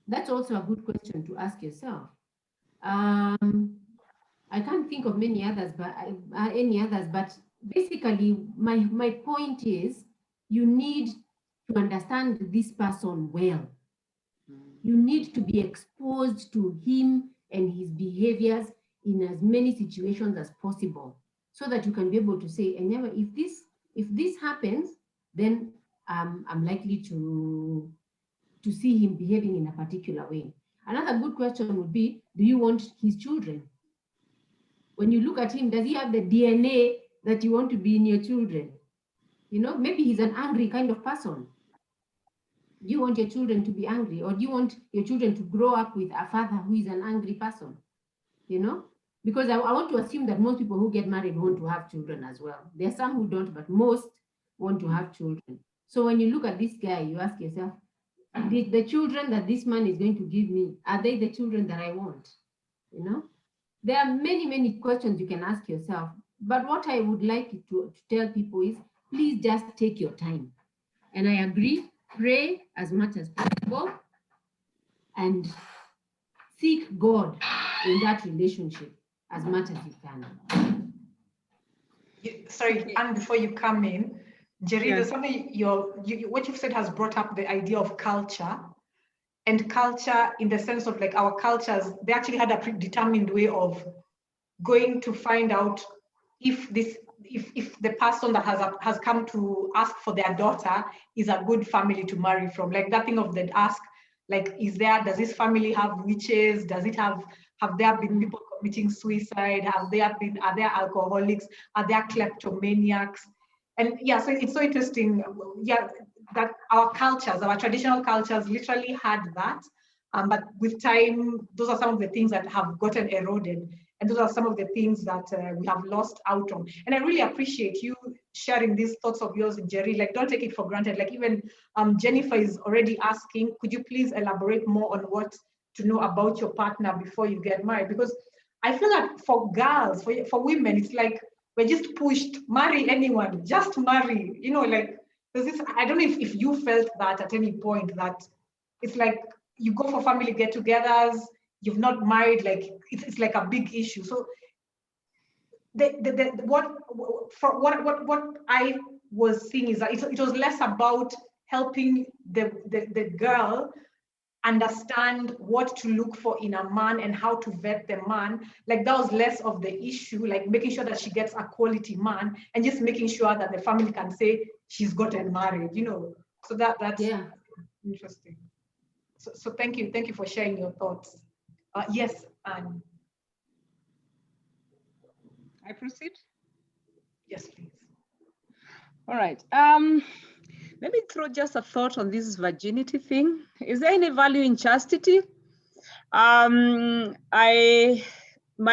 [SPEAKER 3] that's also a good question to ask yourself. I can't think of many others, but basically my point is you need to understand this person well. You need to be exposed to him and his behaviors in as many situations as possible so that you can be able to say, and never, if this happens, then I'm likely to see him behaving in a particular way. Another good question would be, do you want his children? When you look at him, does he have the DNA that you want to be in your children? You know, maybe he's an angry kind of person. Do you want your children to be angry, or do you want your children to grow up with a father who is an angry person? You know, because I want to assume that most people who get married want to have children as well. There are some who don't, but most want to have children. So when you look at this guy, you ask yourself, the children that this man is going to give me, are they the children that I want? You know, there are many, many questions you can ask yourself. But what I would like to tell people is, please just take your time. And I agree, pray as much as possible and seek God in that relationship as much as you can.
[SPEAKER 2] Sorry, and before you come in, Jerry, there's something what you've said has brought up the idea of culture. And culture in the sense of like our cultures, they actually had a predetermined way of going to find out if the person that has come to ask for their daughter is a good family to marry from. Like that thing of the ask, like, does this family have witches? Have there been people committing suicide? Are there alcoholics? Are there kleptomaniacs? And yeah, so it's so interesting, that our cultures, our traditional cultures literally had that. But with time, those are some of the things that have gotten eroded. And those are some of the things that we have lost out on. And I really appreciate you sharing these thoughts of yours, Jerry. Like, don't take it for granted. Like, even Jennifer is already asking, could you please elaborate more on what to know about your partner before you get married? Because I feel like for girls, for women, it's like we're just pushed, marry anyone, just marry. You know, like, there's this, I don't know if you felt that at any point, that it's like you go for family get-togethers, you've not married, like it's like a big issue. So what I was seeing is that it was less about helping the girl understand what to look for in a man and how to vet the man. Like, that was less of the issue, like making sure that she gets a quality man and just making sure that the family can say she's gotten married, you know. So that's interesting. So thank you for sharing your thoughts. Yes, Anne.
[SPEAKER 1] I proceed?
[SPEAKER 2] Yes, please.
[SPEAKER 1] All right. Let me throw just a thought on this virginity thing. Is there any value in chastity? My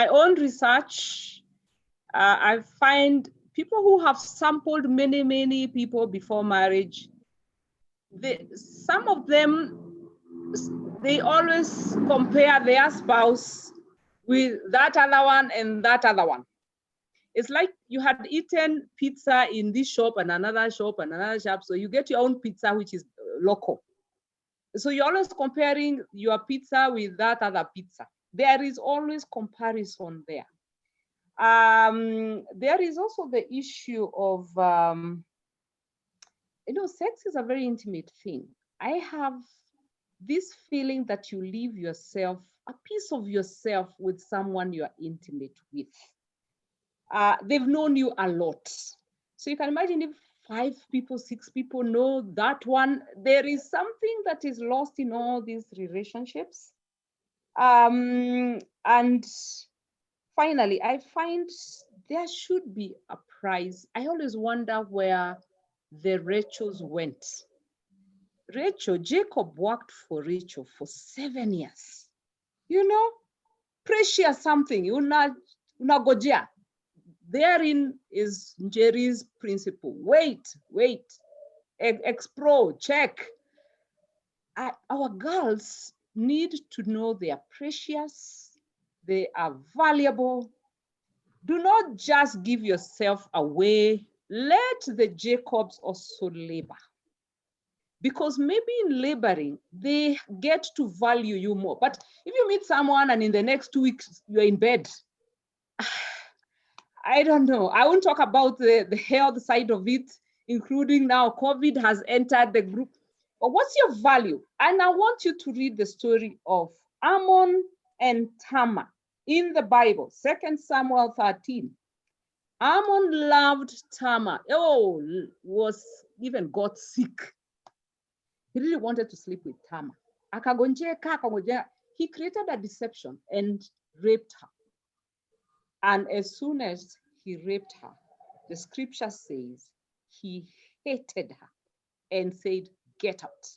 [SPEAKER 1] own research, I find people who have sampled many people before marriage, some of them, they always compare their spouse with that other one and that other one. It's like you had eaten pizza in this shop and another shop and another shop. So you get your own pizza, which is local. So you're always comparing your pizza with that other pizza. There is always comparison there. There is also the issue of, sex is a very intimate thing. I have this feeling that you leave yourself, a piece of yourself with someone you're intimate with. They've known you a lot. So you can imagine if 5 people, 6 people know that one, there is something that is lost in all these relationships. And finally, I find there should be a prize. I always wonder where the Rachels went. Jacob worked for Rachel for 7 years. Precious something, unagojea. Therein is Njeri's principle. Wait, explore, check. Our girls need to know they are precious, they are valuable. Do not just give yourself away. Let the Jacobs also labor. Because maybe in laboring, they get to value you more. But if you meet someone and in the next 2 weeks, you're in bed, I don't know. I won't talk about the health side of it, including now COVID has entered the group. But what's your value? And I want you to read the story of Ammon and Tamar in the Bible, 2 Samuel 13. Ammon loved Tamar. Even got sick. He really wanted to sleep with Tamar. He created a deception and raped her. And as soon as he raped her, the scripture says he hated her and said, get out.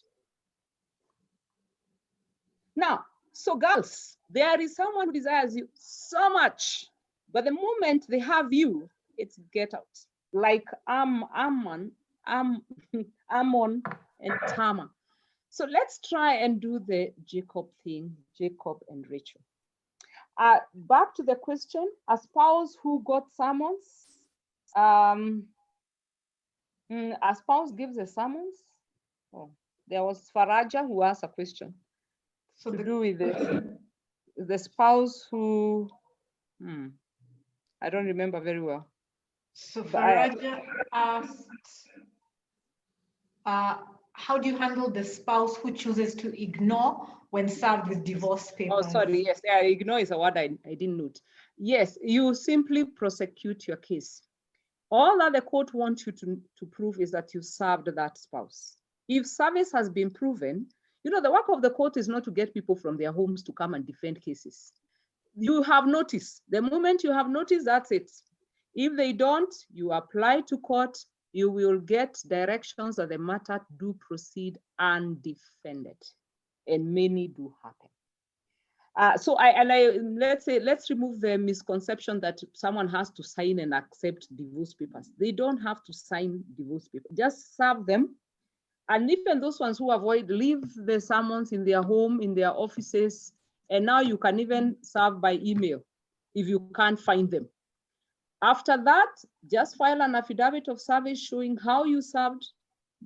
[SPEAKER 1] Now, so girls, there is someone who desires you so much, but the moment they have you, it's get out. Like Ammon and Tamar. So let's try and do the Jacob thing, Jacob and Rachel. Back to the question, a spouse who got summons, a spouse gives a summons. Oh, there was Faraja who asked a question to do with the spouse who, I don't remember very well.
[SPEAKER 2] So Faraja asked, how do you handle the spouse who chooses to ignore when served with divorce papers?
[SPEAKER 1] Oh, sorry, yes, ignore is a word I didn't note. Yes, you simply prosecute your case. All that the court wants you to prove is that you served that spouse. If service has been proven, the work of the court is not to get people from their homes to come and defend cases. You have notice. The moment you have notice, that's it. If they don't, you apply to court, you will get directions that the matter do proceed undefended. And many do happen. Let's remove the misconception that someone has to sign and accept divorce papers. They don't have to sign divorce papers. Just serve them. And even those ones who avoid, leave the summons in their home, in their offices. And now you can even serve by email if you can't find them. After that, just file an affidavit of service showing how you served.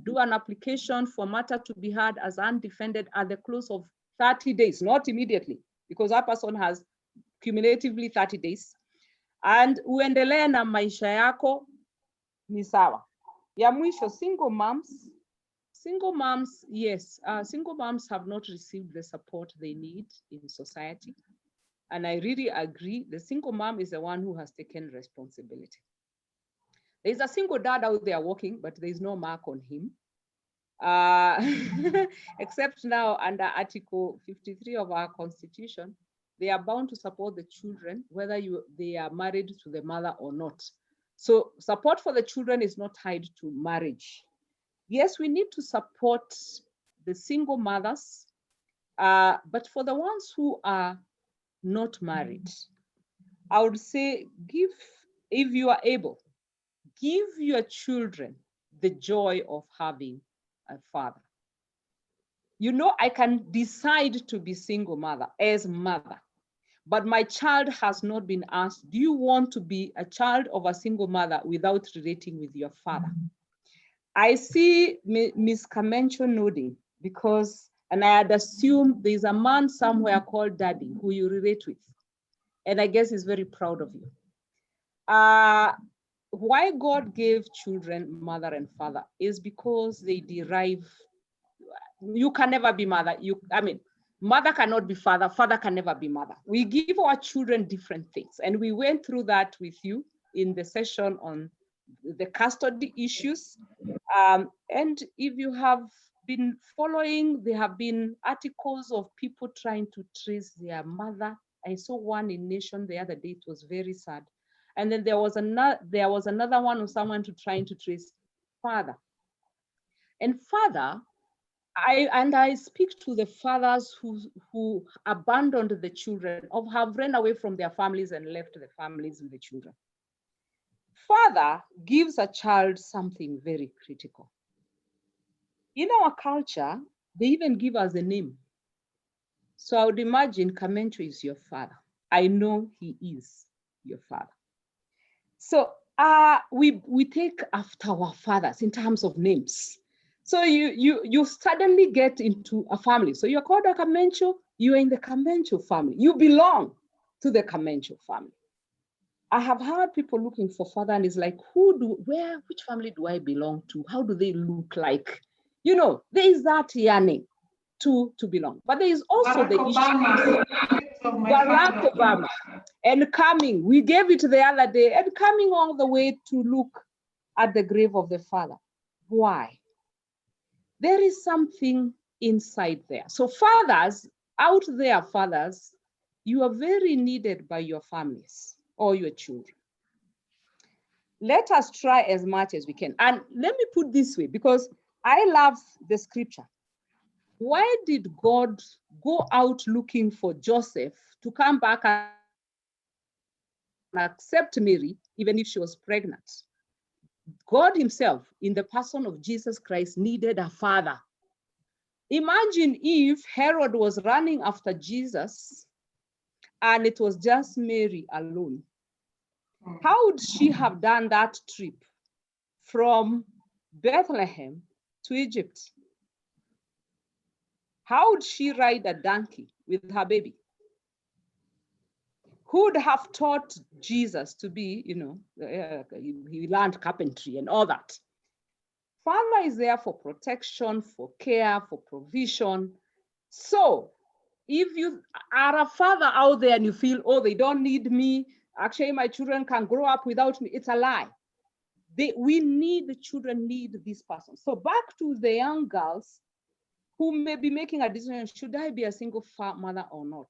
[SPEAKER 1] Do an application for matter to be heard as undefended at the close of 30 days, not immediately, because that person has cumulatively 30 days. And uendelee na maisha yako ni sawa. Ya mwisho, single moms. Single moms, yes, single moms have not received the support they need in society. And I really agree, the single mom is the one who has taken responsibility. There's a single dad out there working, but there's no mark on him. Except now under Article 53 of our Constitution, they are bound to support the children, whether they are married to the mother or not. So support for the children is not tied to marriage. Yes, we need to support the single mothers, but for the ones who are not married, I would say if you are able, give your children the joy of having a father. You know, I can decide to be single mother as mother, but my child has not been asked, do you want to be a child of a single mother without relating with your father? I see Ms. Kamencho nodding because, and I had assumed there's a man somewhere called Daddy who you relate with. And I guess he's very proud of you. Why God gave children mother and father is because they derive, you can never be mother. Mother cannot be father, father can never be mother. We give our children different things. And we went through that with you in the session on the custody issues. And if you have been following, there have been articles of people trying to trace their mother. I saw one in Nation the other day, it was very sad. And then there was another one of someone trying to trace father. And father, I speak to the fathers who abandoned the children or have run away from their families and left the families with the children. Father gives a child something very critical. In our culture, they even give us a name. So I would imagine Kamencho is your father. I know he is your father. So we take after our fathers in terms of names. So you suddenly get into a family. So you're called a Kamencho, you're in the Kamencho family. You belong to the Kamencho family. I have heard people looking for father and it's like, which family do I belong to? How do they look like? You know, there is that yearning to belong. But there is also the issue of Barack Obama and coming. We gave it the other day and coming all the way to look at the grave of the father. Why? There is something inside there. So fathers, out there, fathers, you are very needed by your families or your children. Let us try as much as we can. And let me put this way, because I love the scripture. Why did God go out looking for Joseph to come back and accept Mary, even if she was pregnant? God himself, in the person of Jesus Christ, needed a father. Imagine if Herod was running after Jesus and it was just Mary alone. How would she have done that trip from Bethlehem to Egypt? How would she ride a donkey with her baby? Who would have taught Jesus to be, he learned carpentry and all that? Father is there for protection, for care, for provision. So if you are a father out there and you feel, oh, they don't need me, actually my children can grow up without me, it's a lie. The children need this person. So back to the young girls who may be making a decision, should I be a single mother or not?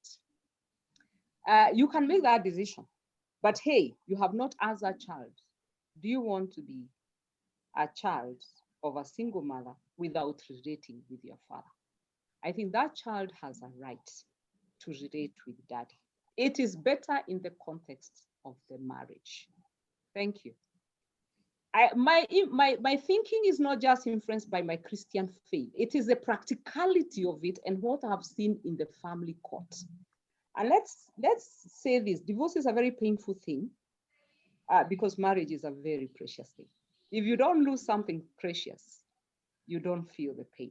[SPEAKER 1] You can make that decision, but hey, you have not asked that child, do you want to be a child of a single mother without relating with your father? I think that child has a right to relate with daddy. It is better in the context of the marriage. Thank you. My thinking is not just influenced by my Christian faith. It is the practicality of it and what I've seen in the family court. And let's say this, divorce is a very painful thing because marriage is a very precious thing. If you don't lose something precious, you don't feel the pain.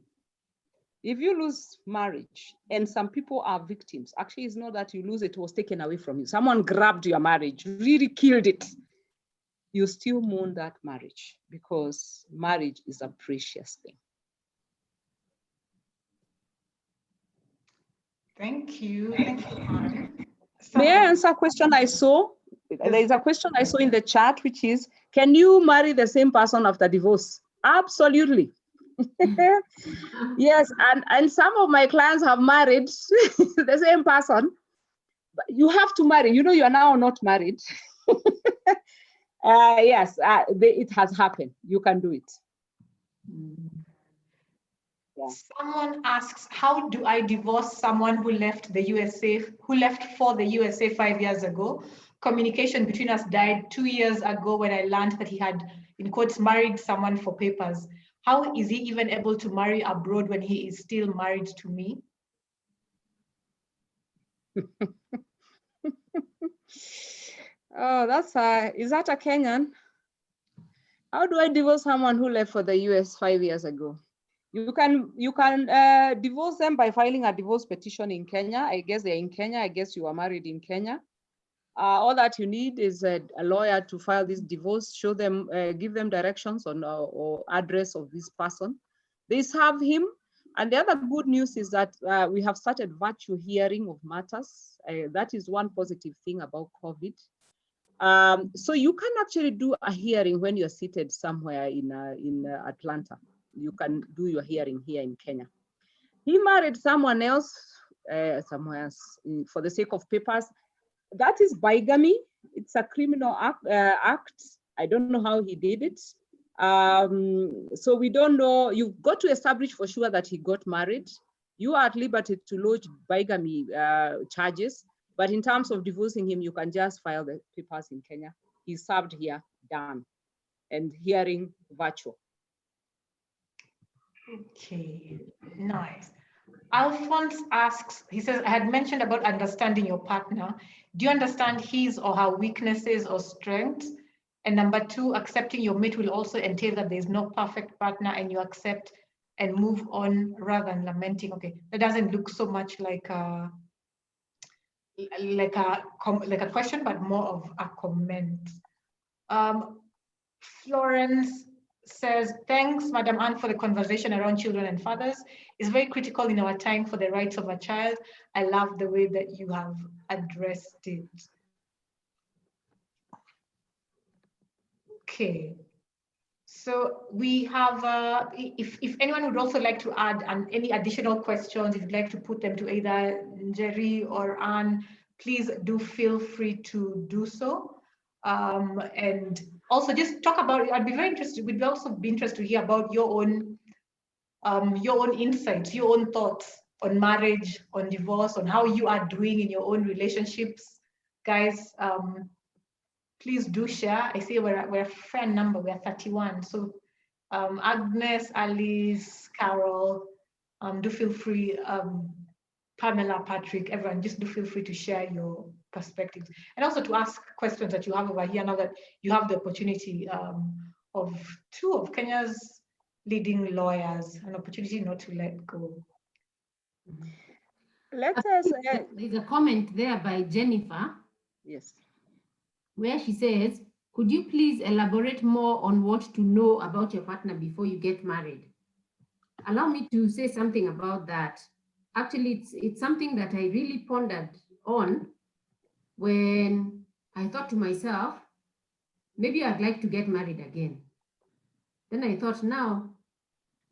[SPEAKER 1] If you lose marriage, and some people are victims, actually it's not that you lose it, was taken away from you. Someone grabbed your marriage, really killed it. You still mourn that marriage because marriage is a precious thing.
[SPEAKER 2] Thank you. Thank you, Anne.
[SPEAKER 1] May I answer a question I saw? There is a question I saw in the chat, which is, can you marry the same person after divorce? Absolutely. Yes, and some of my clients have married the same person. But you have to marry. You know, you are now not married. Yes, it has happened. You can do it. Yeah.
[SPEAKER 2] Someone asks, how do I divorce someone who left the USA, who left for the USA 5 years ago, communication between us died 2 years ago when I learned that he had, in quotes, married someone for papers. How is he even able to marry abroad when he is still married to me?
[SPEAKER 1] Oh, is that a Kenyan? How do I divorce someone who left for the US 5 years ago? You can divorce them by filing a divorce petition in Kenya. I guess they're in Kenya. I guess you are married in Kenya. All that you need is a lawyer to file this divorce, show them, give them directions on or address of this person. They serve him. And the other good news is that we have started virtual hearing of matters. That is one positive thing about COVID. So you can actually do a hearing when you're seated somewhere in Atlanta. You can do your hearing here in Kenya. He married someone else somewhere else for the sake of papers. That is bigamy. It's a criminal act. I don't know how he did it. So we don't know. You've got to establish for sure that he got married. You are at liberty to lodge bigamy charges. But in terms of divorcing him, you can just file the papers in Kenya. He's served here, done. And hearing virtual.
[SPEAKER 2] Okay, nice. Alphonse asks, he says, I had mentioned about understanding your partner. Do you understand his or her weaknesses or strengths? And number two, accepting your mate will also entail that there's no perfect partner and you accept and move on rather than lamenting. Okay, that doesn't look so much like a question, but more of a comment. Florence says, thanks, Madam Anne, for the conversation around children and fathers. It's very critical in our time for the rights of a child. I love the way that you have addressed it. Okay. So we have, if anyone would also like to add any additional questions, if you'd like to put them to either Jerry or Anne, please do feel free to do so. And also just talk about, I'd be very interested, we'd also be interested to hear about your own insights, your own thoughts on marriage, on divorce, on how you are doing in your own relationships. Guys, please do share. I see we're a fair number, we're 31. So Agnes, Alice, Carol, do feel free, Pamela, Patrick, everyone, just do feel free to share your perspectives and also to ask questions that you have over here now that you have the opportunity of two of Kenya's leading lawyers, an opportunity not to let go.
[SPEAKER 1] Let us.
[SPEAKER 3] There's a comment there by Jennifer.
[SPEAKER 1] Yes.
[SPEAKER 3] Where she says, could you please elaborate more on what to know about your partner before you get married? Allow me to say something about that. Actually, it's something that I really pondered on when I thought to myself, maybe I'd like to get married again. Then I thought, now,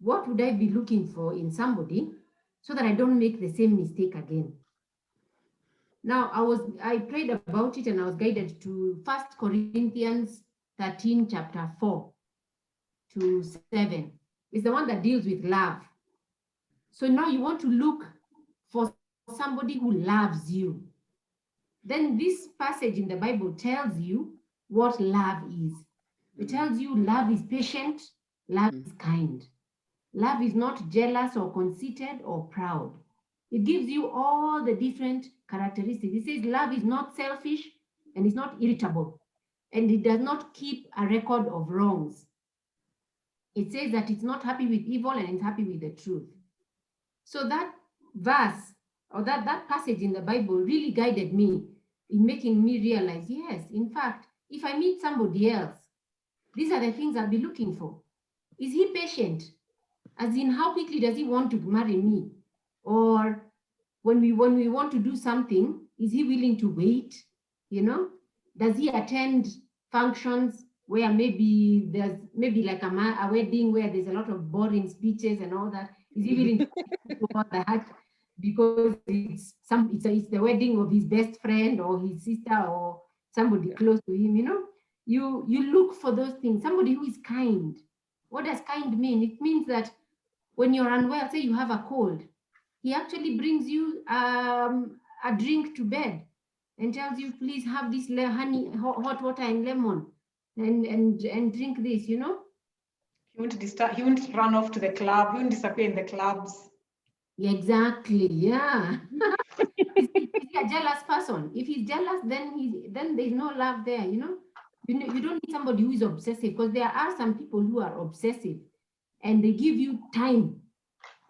[SPEAKER 3] what would I be looking for in somebody so that I don't make the same mistake again? Now, I prayed about it and I was guided to 1 Corinthians 13, chapter 4 to 7. It's the one that deals with love. So now you want to look for somebody who loves you. Then this passage in the Bible tells you what love is. It tells you love is patient, love is kind. Love is not jealous or conceited or proud. It gives you all the different characteristics. It says love is not selfish and it's not irritable, and it does not keep a record of wrongs. It says that it's not happy with evil and it's happy with the truth. So that verse or that passage in the Bible really guided me in making me realize, yes, in fact, if I meet somebody else, these are the things I'll be looking for. Is he patient? As in, how quickly does he want to marry me? Or when we want to do something, is he willing to wait? You know, does he attend functions where maybe there's like a wedding where there's a lot of boring speeches and all that? Is he willing to do all that because it's the wedding of his best friend or his sister or somebody close to him? You know, you look for those things. Somebody who is kind. What does kind mean? It means that when you're unwell, say you have a cold, he actually brings you a drink to bed. and tells you, please have this honey, hot water and lemon and drink this, you know?
[SPEAKER 2] He won't disturb, he won't run off to the club, he won't disappear in the clubs.
[SPEAKER 3] Exactly, yeah. Is he a jealous person? If he's jealous, then there's no love there, you know? You don't need somebody who is obsessive, because there are some people who are obsessive and they give you time.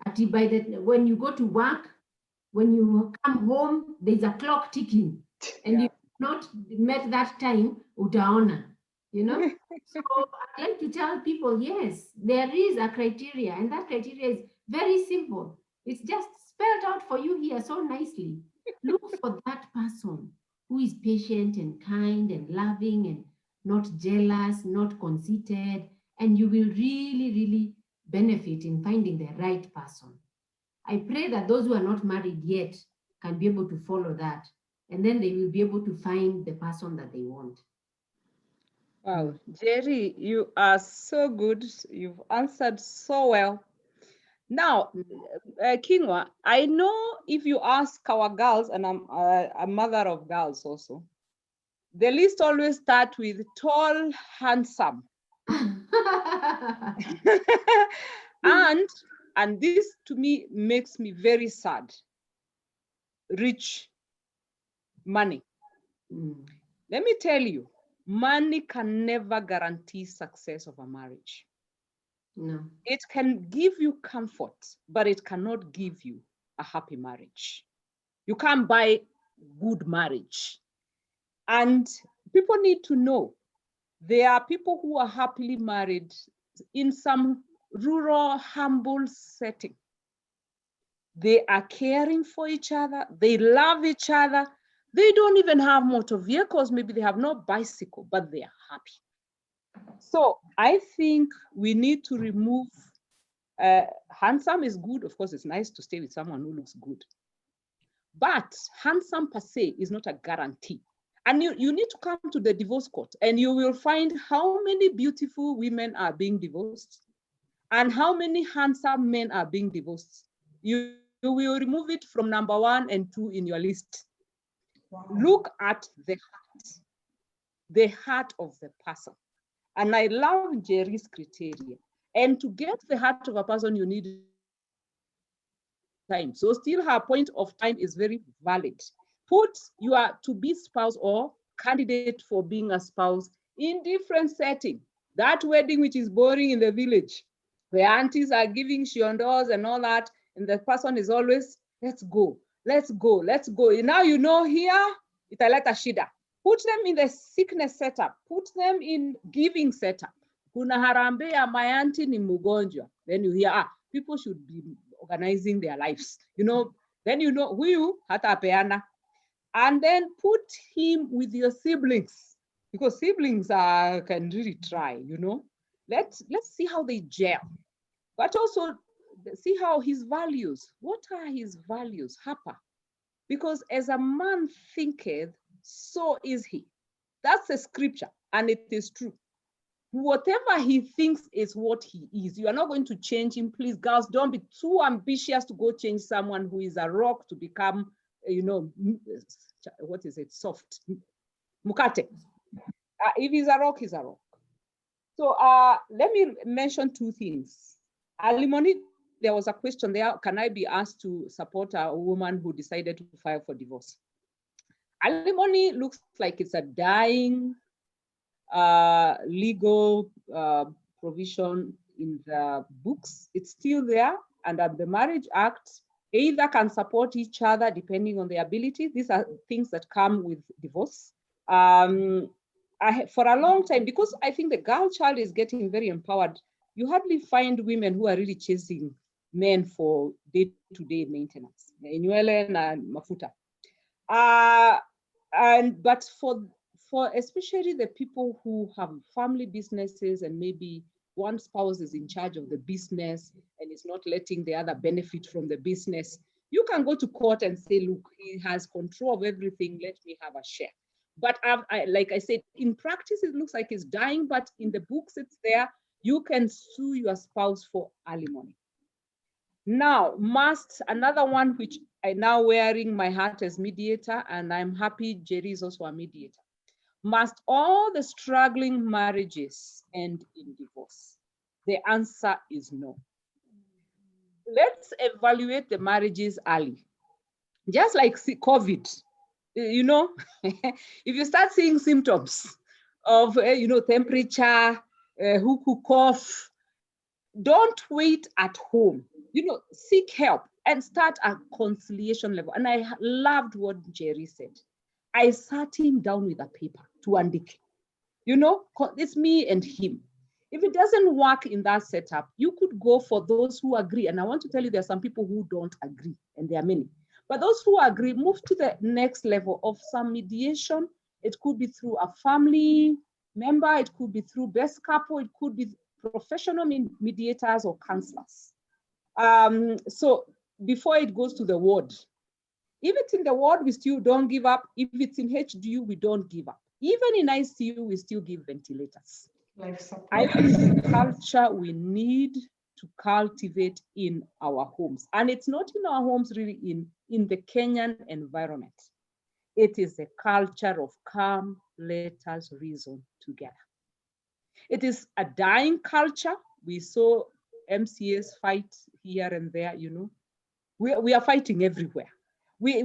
[SPEAKER 3] When you go to work, when you come home, there's a clock ticking, and
[SPEAKER 1] Yeah.
[SPEAKER 3] if not met that time, utaona, you know? So I like to tell people, yes, there is a criteria, and that criteria is very simple. It's just spelled out for you here so nicely. Look for that person who is patient and kind and loving and not jealous, not conceited, and you will really, really benefit in finding the right person. I pray that those who are not married yet can be able to follow that, and then they will be able to find the person that they want.
[SPEAKER 1] Wow, Jerry, you are so good. You've answered so well. Now, Kingwa, I know if you ask our girls, and I'm a mother of girls also, the list always starts with tall, handsome. and this to me makes me very sad. Rich, money. Let me tell you, money can never guarantee success of a marriage.
[SPEAKER 3] No.
[SPEAKER 1] It can give you comfort, but it cannot give you a happy marriage. You can't buy good marriage. And people need to know there are people who are happily married in some rural, humble setting. They are caring for each other. They love each other. They don't even have motor vehicles. Maybe they have no bicycle, but they are happy. So I think we need to remove, handsome is good. Of course, it's nice to stay with someone who looks good. But handsome per se is not a guarantee. And you need to come to the divorce court and you will find how many beautiful women are being divorced and how many handsome men are being divorced. You will remove it from number 1 and 2 in your list. Wow. Look at the heart of the person. And I love Jerry's criteria. And to get the heart of a person, you need time. So still her point of time is very valid. Put your to-be spouse or candidate for being a spouse in different setting. That wedding which is boring in the village, where aunties are giving shiondos and all that, and the person is always, let's go, let's go, let's go. Now you know here, italeta shida. Put them in the sickness setup. Put them in giving setup. Kuna harambee ya my auntie ni mgonjwa. Then you hear, people should be organizing their lives. You know, then you know huyu hata apeana. And then put him with your siblings, because siblings can really try, you know. Let's see how they gel. But also see how his values, what are his values, Hapa? Because as a man thinketh, so is he. That's a scripture, and it is true. Whatever he thinks is what he is. You are not going to change him. Please, girls, don't be too ambitious to go change someone who is a rock to become, you know, what is it, soft, mukate. If he's a rock, he's a rock. So let me mention 2 things. Alimony, there was a question there. Can I be asked to support a woman who decided to file for divorce? Alimony looks like it's a dying legal provision in the books. It's still there, and the Marriage Act either can support each other depending on their ability. These are things that come with divorce. For a long time, because I think the girl child is getting very empowered, you hardly find women who are really chasing men for day-to-day maintenance. Inywele na mafuta. But for especially the people who have family businesses and maybe one spouse is in charge of the business and is not letting the other benefit from the business, you can go to court and say, look, he has control of everything, let me have a share. But like I said, in practice, it looks like it's dying, but in the books, it's there. You can sue your spouse for alimony. Now, another one which now wearing my hat as mediator, and I'm happy Jerry is also a mediator. Must all the struggling marriages end in divorce? The answer is no. Let's evaluate the marriages early. Just like COVID, you know, if you start seeing symptoms of, temperature, who cough, don't wait at home. Seek help and start at conciliation level. And I loved what Jerry said. I sat him down with a paper to indicate, it's me and him. If it doesn't work in that setup, you could go for those who agree. And I want to tell you, there are some people who don't agree, and there are many. But those who agree, move to the next level of some mediation. It could be through a family member, it could be through best couple, it could be professional mediators or counselors. So before it goes to the ward, if it's in the ward, we still don't give up. If it's in HDU, we don't give up. Even in ICU, we still give ventilators. Life support. I think the culture we need to cultivate in our homes. And it's not in our homes really, in the Kenyan environment. It is a culture of come, let us reason together. It is a dying culture. We saw MCAs fight here and there, We are fighting everywhere. We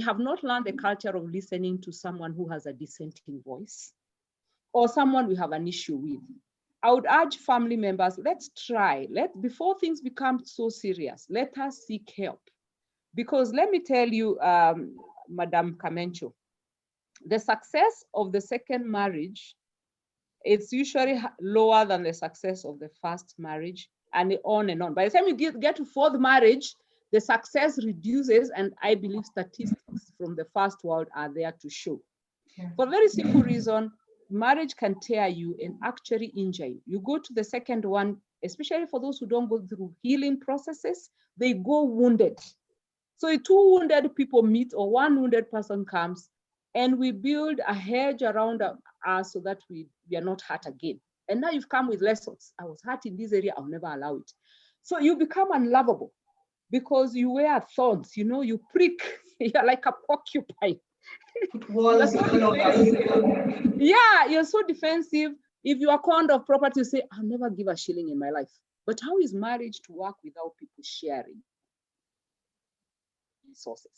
[SPEAKER 1] have not learned the culture of listening to someone who has a dissenting voice or someone we have an issue with. I would urge family members, let's try, before things become so serious, let us seek help. Because let me tell you, Madam Kamencho, the success of the second marriage, it's usually lower than the success of the first marriage, and on and on. By the time you get to fourth marriage, the success reduces, and I believe statistics from the first world are there to show. Yeah. For a very simple reason, marriage can tear you and actually injure you. You go to the second one, especially for those who don't go through healing processes, they go wounded. So two wounded people meet, or one wounded person comes, and we build a hedge around us so that we are not hurt again. And now you've come with lessons. I was hurt in this area, I'll never allow it. So you become unlovable because you wear thorns, you prick, you're like a porcupine. You're so yeah, you're so defensive. If you are fond of property, you say, I'll never give a shilling in my life. But how is marriage to work without people sharing resources?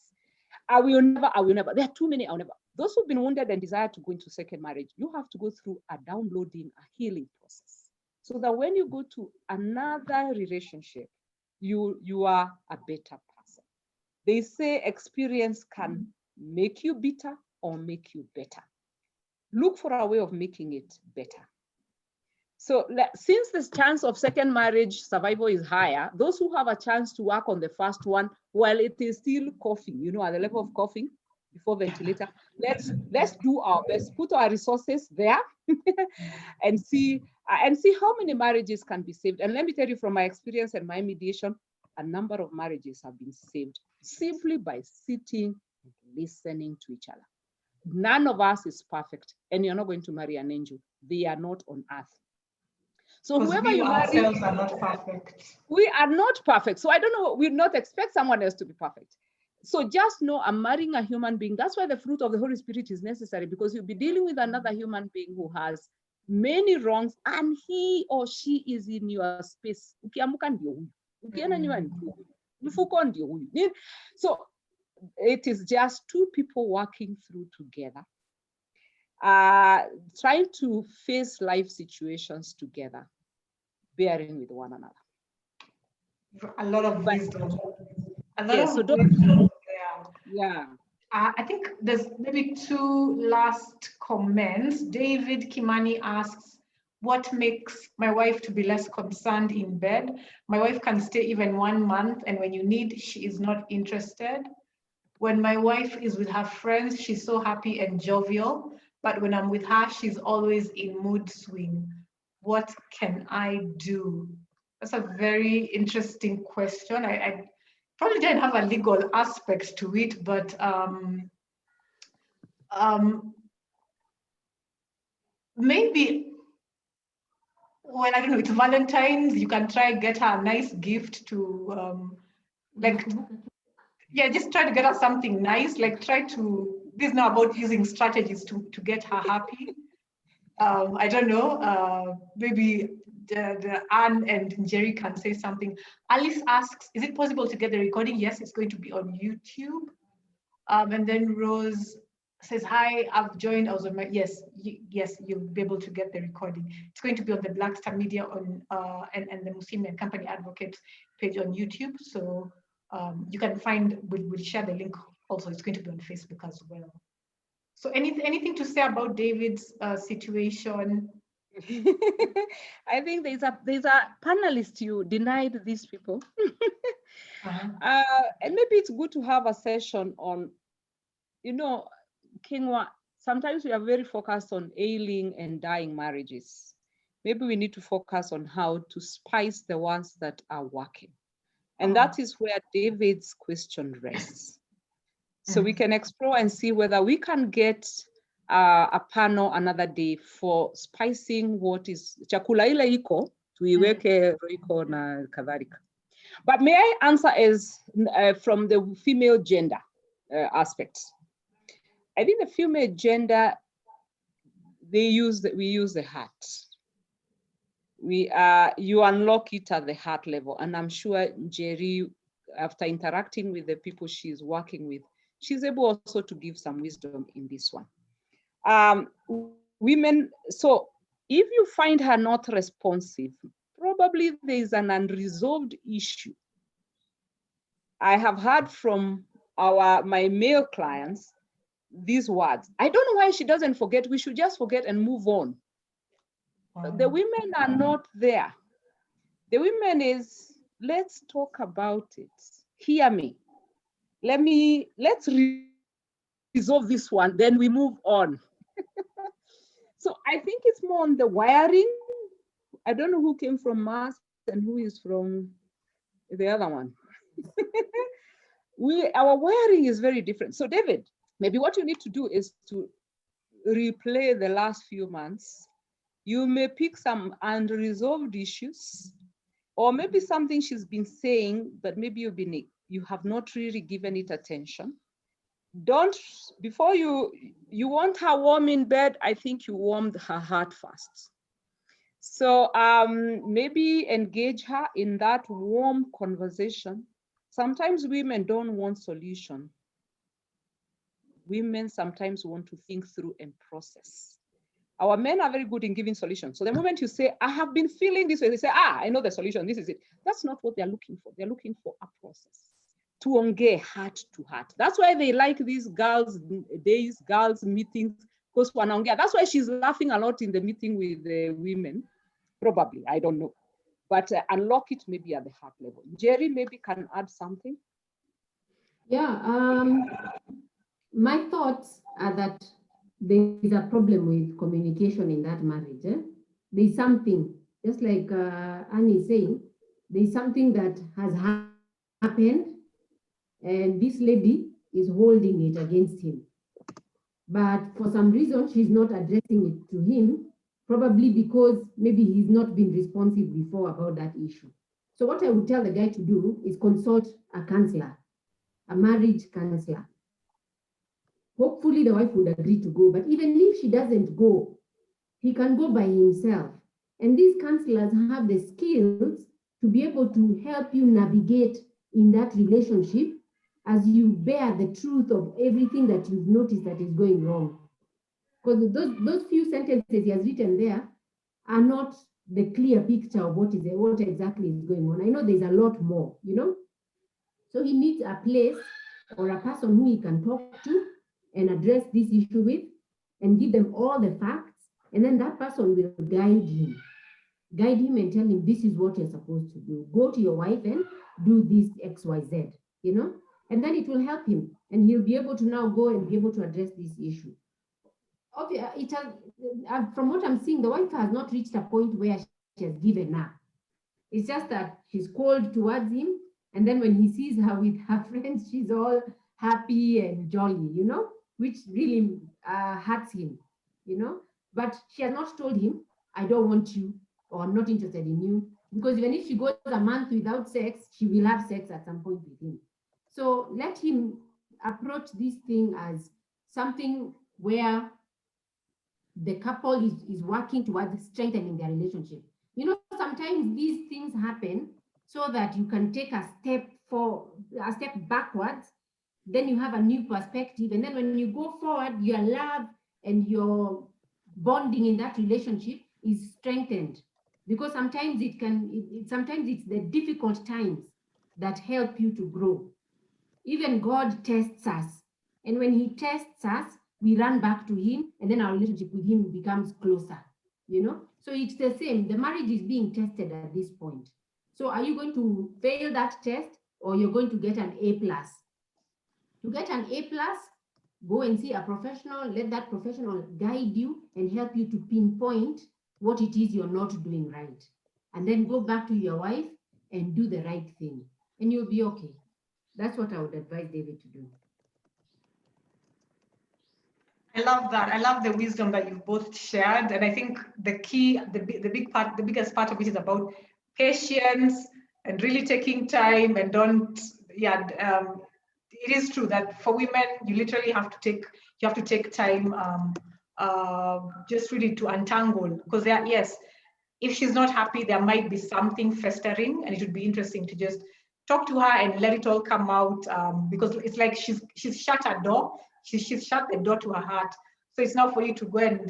[SPEAKER 1] I will never. There are too many, I'll never. Those who've been wounded and desire to go into second marriage, you have to go through a downloading, a healing process. So that when you go to another relationship, you are a better person. They say experience can make you bitter or make you better. Look for a way of making it better. So since the chance of second marriage survival is higher, those who have a chance to work on the first one, while it is still coughing, at the level of coughing before ventilator, let's do our best, put our resources there and see how many marriages can be saved. And let me tell you from my experience and my mediation, a number of marriages have been saved simply by sitting and listening to each other. None of us is perfect, and you're not going to marry an angel. They are not on earth. So whoever you marry, ourselves are not perfect. We are not perfect. So I don't know, we not expect someone else to be perfect. So just know I'm marrying a human being. That's why the fruit of the Holy Spirit is necessary, because you'll be dealing with another human being who has many wrongs, and he or she is in your space. So it is just two people working through together, trying to face life situations together, bearing with one another.
[SPEAKER 2] A lot of wisdom. Yeah. I think there's maybe two last comments. David Kimani asks, what makes my wife to be less concerned in bed? My wife can stay even 1 month, and when you need, she is not interested. When my wife is with her friends, she's so happy and jovial, but when I'm with her, she's always in mood swing. What can I do? That's a very interesting question. I probably didn't have a legal aspect to it, but maybe when, I don't know, it's Valentine's, you can try get her a nice gift to Yeah, just try to get her something nice. Like this is not about using strategies to get her happy. I don't know, maybe the Anne and Jerry can say something. Alice asks, is it possible to get the recording? Yes, it's going to be on YouTube. And then Rose says, hi, I've joined. I was on my, yes, you'll be able to get the recording. It's going to be on the Black Star Media on and the Muslim and Company Advocates page on YouTube. So you can find, we'll share the link also. It's going to be on Facebook as well. So anything to say about David's situation?
[SPEAKER 1] I think there's a panelist you denied these people. And maybe it's good to have a session on, Kingwa, sometimes we are very focused on ailing and dying marriages. Maybe we need to focus on how to spice the ones that are working. And that is where David's question rests. So we can explore and see whether we can get a panel another day for spicing what is chakula ile iko tuiweke roiko na kadhalika. But may I answer as from the female gender aspect? I think the female gender, we use the heart. You unlock it at the heart level, and I'm sure Jerry, after interacting with the people she's working with, she's able also to give some wisdom in this one. Women, so if you find her not responsive, probably there is an unresolved issue. I have heard from my male clients these words. I don't know why she doesn't forget. We should just forget and move on. The women are not there. The women is, let's talk about it. Hear me. Let's resolve this one, then we move on. So I think it's more on the wiring. I don't know who came from Mars and who is from the other one. Our wiring is very different. So David, maybe what you need to do is to replay the last few months. You may pick some unresolved issues, or maybe something she's been saying, but maybe you have not really given it attention. Before you want her warm in bed, I think you warmed her heart first. So maybe engage her in that warm conversation. Sometimes women don't want solution. Women sometimes want to think through and process. Our men are very good in giving solutions. So the moment you say, I have been feeling this way, they say, I know the solution, this is it. That's not what they're looking for. They're looking for a process. To engage heart to heart. That's why they like these girls meetings, because that's why she's laughing a lot in the meeting with the women. Probably, I don't know. But unlock it maybe at the heart level. Jerry maybe can add something.
[SPEAKER 3] Yeah, my thoughts are that there is a problem with communication in that marriage. There's something, just like Annie is saying, there's something that has happened, and this lady is holding it against him. But for some reason, she's not addressing it to him, probably because maybe he's not been responsive before about that issue. So what I would tell the guy to do is consult a counselor, a marriage counselor. Hopefully the wife would agree to go, but even if she doesn't go, he can go by himself. And these counselors have the skills to be able to help you navigate in that relationship as you bear the truth of everything that you've noticed that is going wrong. Because those few sentences he has written there are not the clear picture of what exactly is going on. I know there's a lot more, So he needs a place or a person who he can talk to and address this issue with and give them all the facts. And then that person will guide him and tell him, this is what you're supposed to do. Go to your wife and do this XYZ, and then it will help him. And he'll be able to now go and be able to address this issue. From what I'm seeing, the wife has not reached a point where she has given up. It's just that she's cold towards him. And then when he sees her with her friends, she's all happy and jolly, which really hurts him, But she has not told him, I don't want you, or I'm not interested in you. Because even if she goes a month without sex, she will have sex at some point with him. So let him approach this thing as something where the couple is working towards strengthening their relationship. You know, sometimes these things happen so that you can take a step backwards, then you have a new perspective, and then when you go forward, your love and your bonding in that relationship is strengthened. Because sometimes sometimes it's the difficult times that help you to grow. Even God tests us, and when he tests us, we run back to him, and then our relationship with him becomes closer, you know? So it's the same. The marriage is being tested at this point. So are you going to fail that test, or you're going to get an A+? To get an A+, go and see a professional, let that professional guide you and help you to pinpoint what it is you're not doing right. And then go back to your wife and do the right thing, and you'll be okay. That's what I would advise David to do.
[SPEAKER 2] I love that. I love the wisdom that you've both shared. And I think the key, the biggest part of it is about patience and really taking time and it is true that for women, you literally have to take time just really to untangle, because yes, if she's not happy, there might be something festering, and it would be interesting to just talk to her and let it all come out, because it's like she's shut her door. She's shut the door to her heart. So it's now for you to go and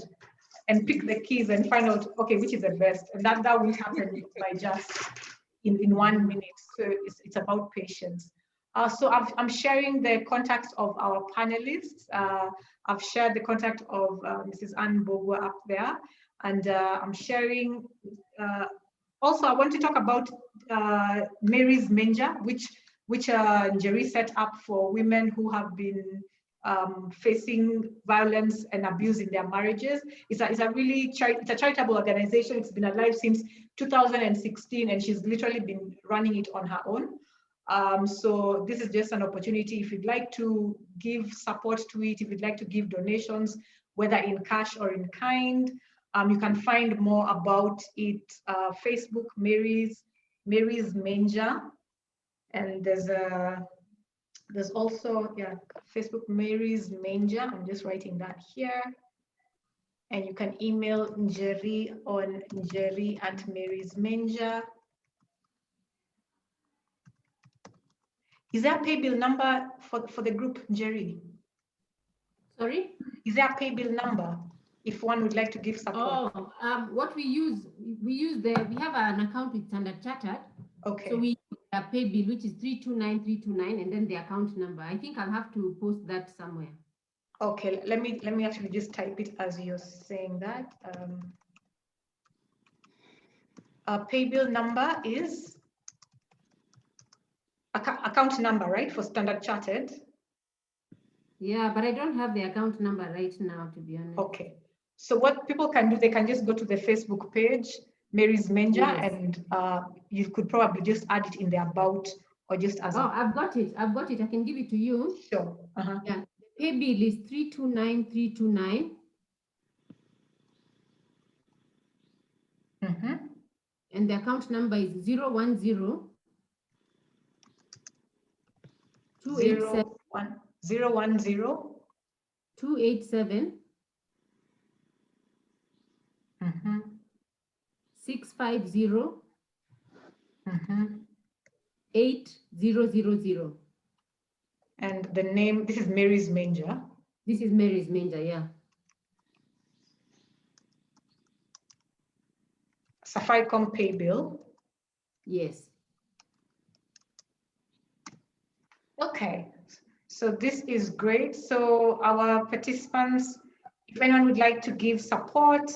[SPEAKER 2] pick the keys and find out, okay, which is the best. And that will happen by just in 1 minute. So it's about patience. So I'm sharing the contacts of our panelists. I've shared the contact of Mrs. Anne Bogwa up there. And I'm sharing, also I want to talk about Mary's Manger, which Njeri set up for women who have been facing violence and abuse in their marriages. It's a really it's a charitable organization. It's been alive since 2016, and she's literally been running it on her own. So this is just an opportunity. If you'd like to give support to it, if you'd like to give donations, whether in cash or in kind, you can find more about it. Facebook, Mary's Manger, and there's also, yeah, Facebook Mary's Manger. I'm just writing that here. And you can email Njeri on njeri@marysmanger. Is there a pay bill number for the group, Njeri?
[SPEAKER 3] Sorry?
[SPEAKER 2] Is there a pay bill number if one would like to give support?
[SPEAKER 3] Oh, what we have an account with Standard Chartered.
[SPEAKER 2] Okay.
[SPEAKER 3] So we use a pay bill, which is 329329, and then the account number. I think I'll have to post that somewhere.
[SPEAKER 2] Okay, let me actually just type it as you're saying that. Our pay bill number is account number, right, for Standard Chartered?
[SPEAKER 3] Yeah, but I don't have the account number right now, to be honest.
[SPEAKER 2] Okay. So what people can do, they can just go to the Facebook page, Mary's Manger,
[SPEAKER 3] Yes.
[SPEAKER 2] and you could probably just add it in the about, or just as
[SPEAKER 3] I've got it. I can give it to you.
[SPEAKER 2] Sure.
[SPEAKER 3] Yeah. The pay bill is 329329. And the account number is 010 287 287 650 8000.
[SPEAKER 2] And the name, this is Mary's Manger.
[SPEAKER 3] This is Mary's Manger, yeah.
[SPEAKER 2] Safaricom pay bill.
[SPEAKER 3] Yes.
[SPEAKER 2] Okay, so this is great. So our participants, if anyone would like to give support,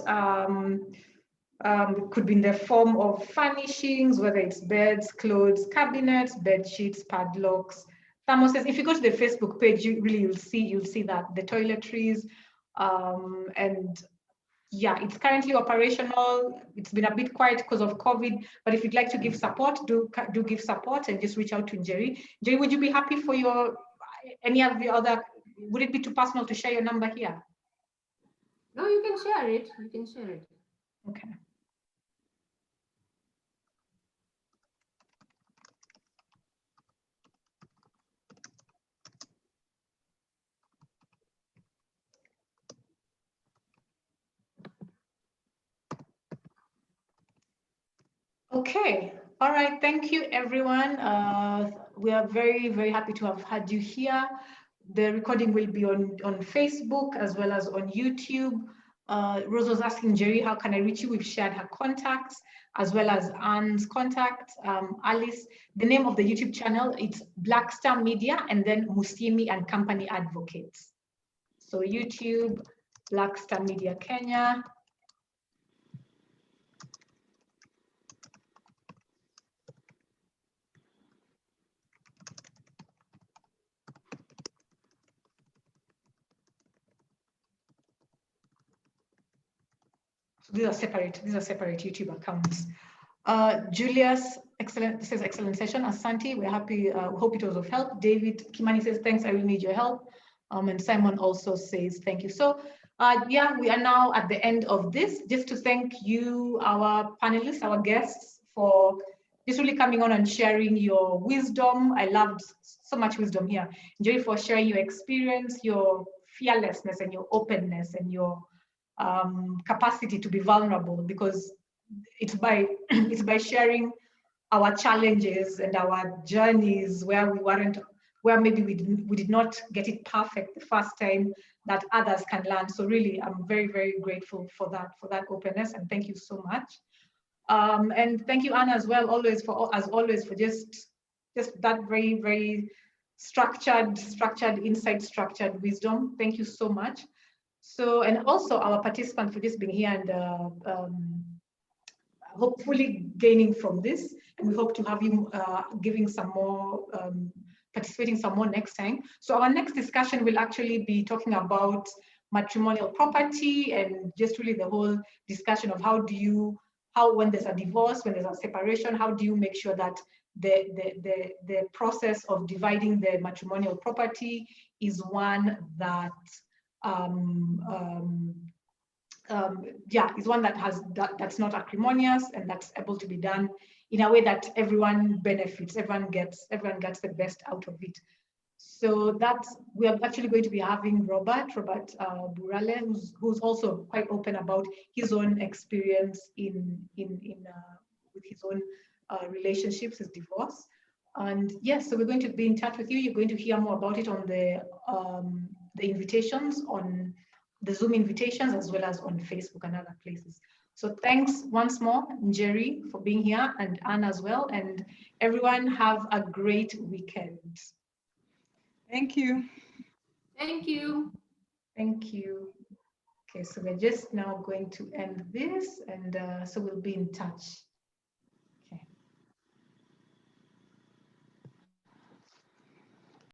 [SPEAKER 2] it could be in the form of furnishings, whether it's beds, clothes, cabinets, bed sheets, padlocks, thermoses. If you go to the Facebook page, you'll see that the toiletries, and yeah, it's currently operational. It's been a bit quiet because of COVID, but if you'd like to give support, do give support and just reach out to Njeri. Njeri, would you be happy for any of the other, would it be too personal to share your number here?
[SPEAKER 3] No, you can share it. You can share it.
[SPEAKER 2] Okay. Okay. All right. Thank you, everyone. We are very, very happy to have had you here. The recording will be on Facebook as well as on YouTube. Rose was asking Jerry, how can I reach you? We've shared her contacts as well as Anne's contact. Alice, the name of the YouTube channel, it's Black Star Media and then Musimi and Company Advocates. So YouTube, Black Star Media Kenya. So these are separate YouTube accounts. Julius, excellent. This is excellent session. Asante, we're happy. Hope it was of help. David Kimani says, thanks, I really need your help. And Simon also says, thank you. So yeah, we are now at the end of this. Just to thank you, our panelists, our guests, for just really coming on and sharing your wisdom. I loved so much wisdom here. Jerry, for sharing your experience, your fearlessness and your openness and your capacity to be vulnerable, because it's by it's by sharing our challenges and our journeys where maybe we did not get it perfect the first time, that others can learn. So really, I'm very, very grateful for that openness, and thank you so much. And thank you, Anna, as well, as always for just that very, very structured insight, structured wisdom. Thank you so much. So, and also our participants for just being here and hopefully gaining from this. And we hope to have you giving some more, participating some more next time. So our next discussion will actually be talking about matrimonial property and just really the whole discussion of how when there's a divorce, when there's a separation, how do you make sure that the process of dividing the matrimonial property is one that is one that's not acrimonious and that's able to be done in a way that everyone benefits, everyone gets the best out of it. So we are actually going to be having Robert Burale, who's also quite open about his own experience with his own relationships, his divorce. And yes, so we're going to be in touch with you. You're going to hear more about it on the invitations, on the Zoom invitations, as well as on Facebook and other places. So thanks once more, Jerry, for being here, and Anne as well. And everyone have a great weekend.
[SPEAKER 1] Thank you.
[SPEAKER 3] Thank you.
[SPEAKER 2] Thank you. Okay, so we're just now going to end this, and so we'll be in touch.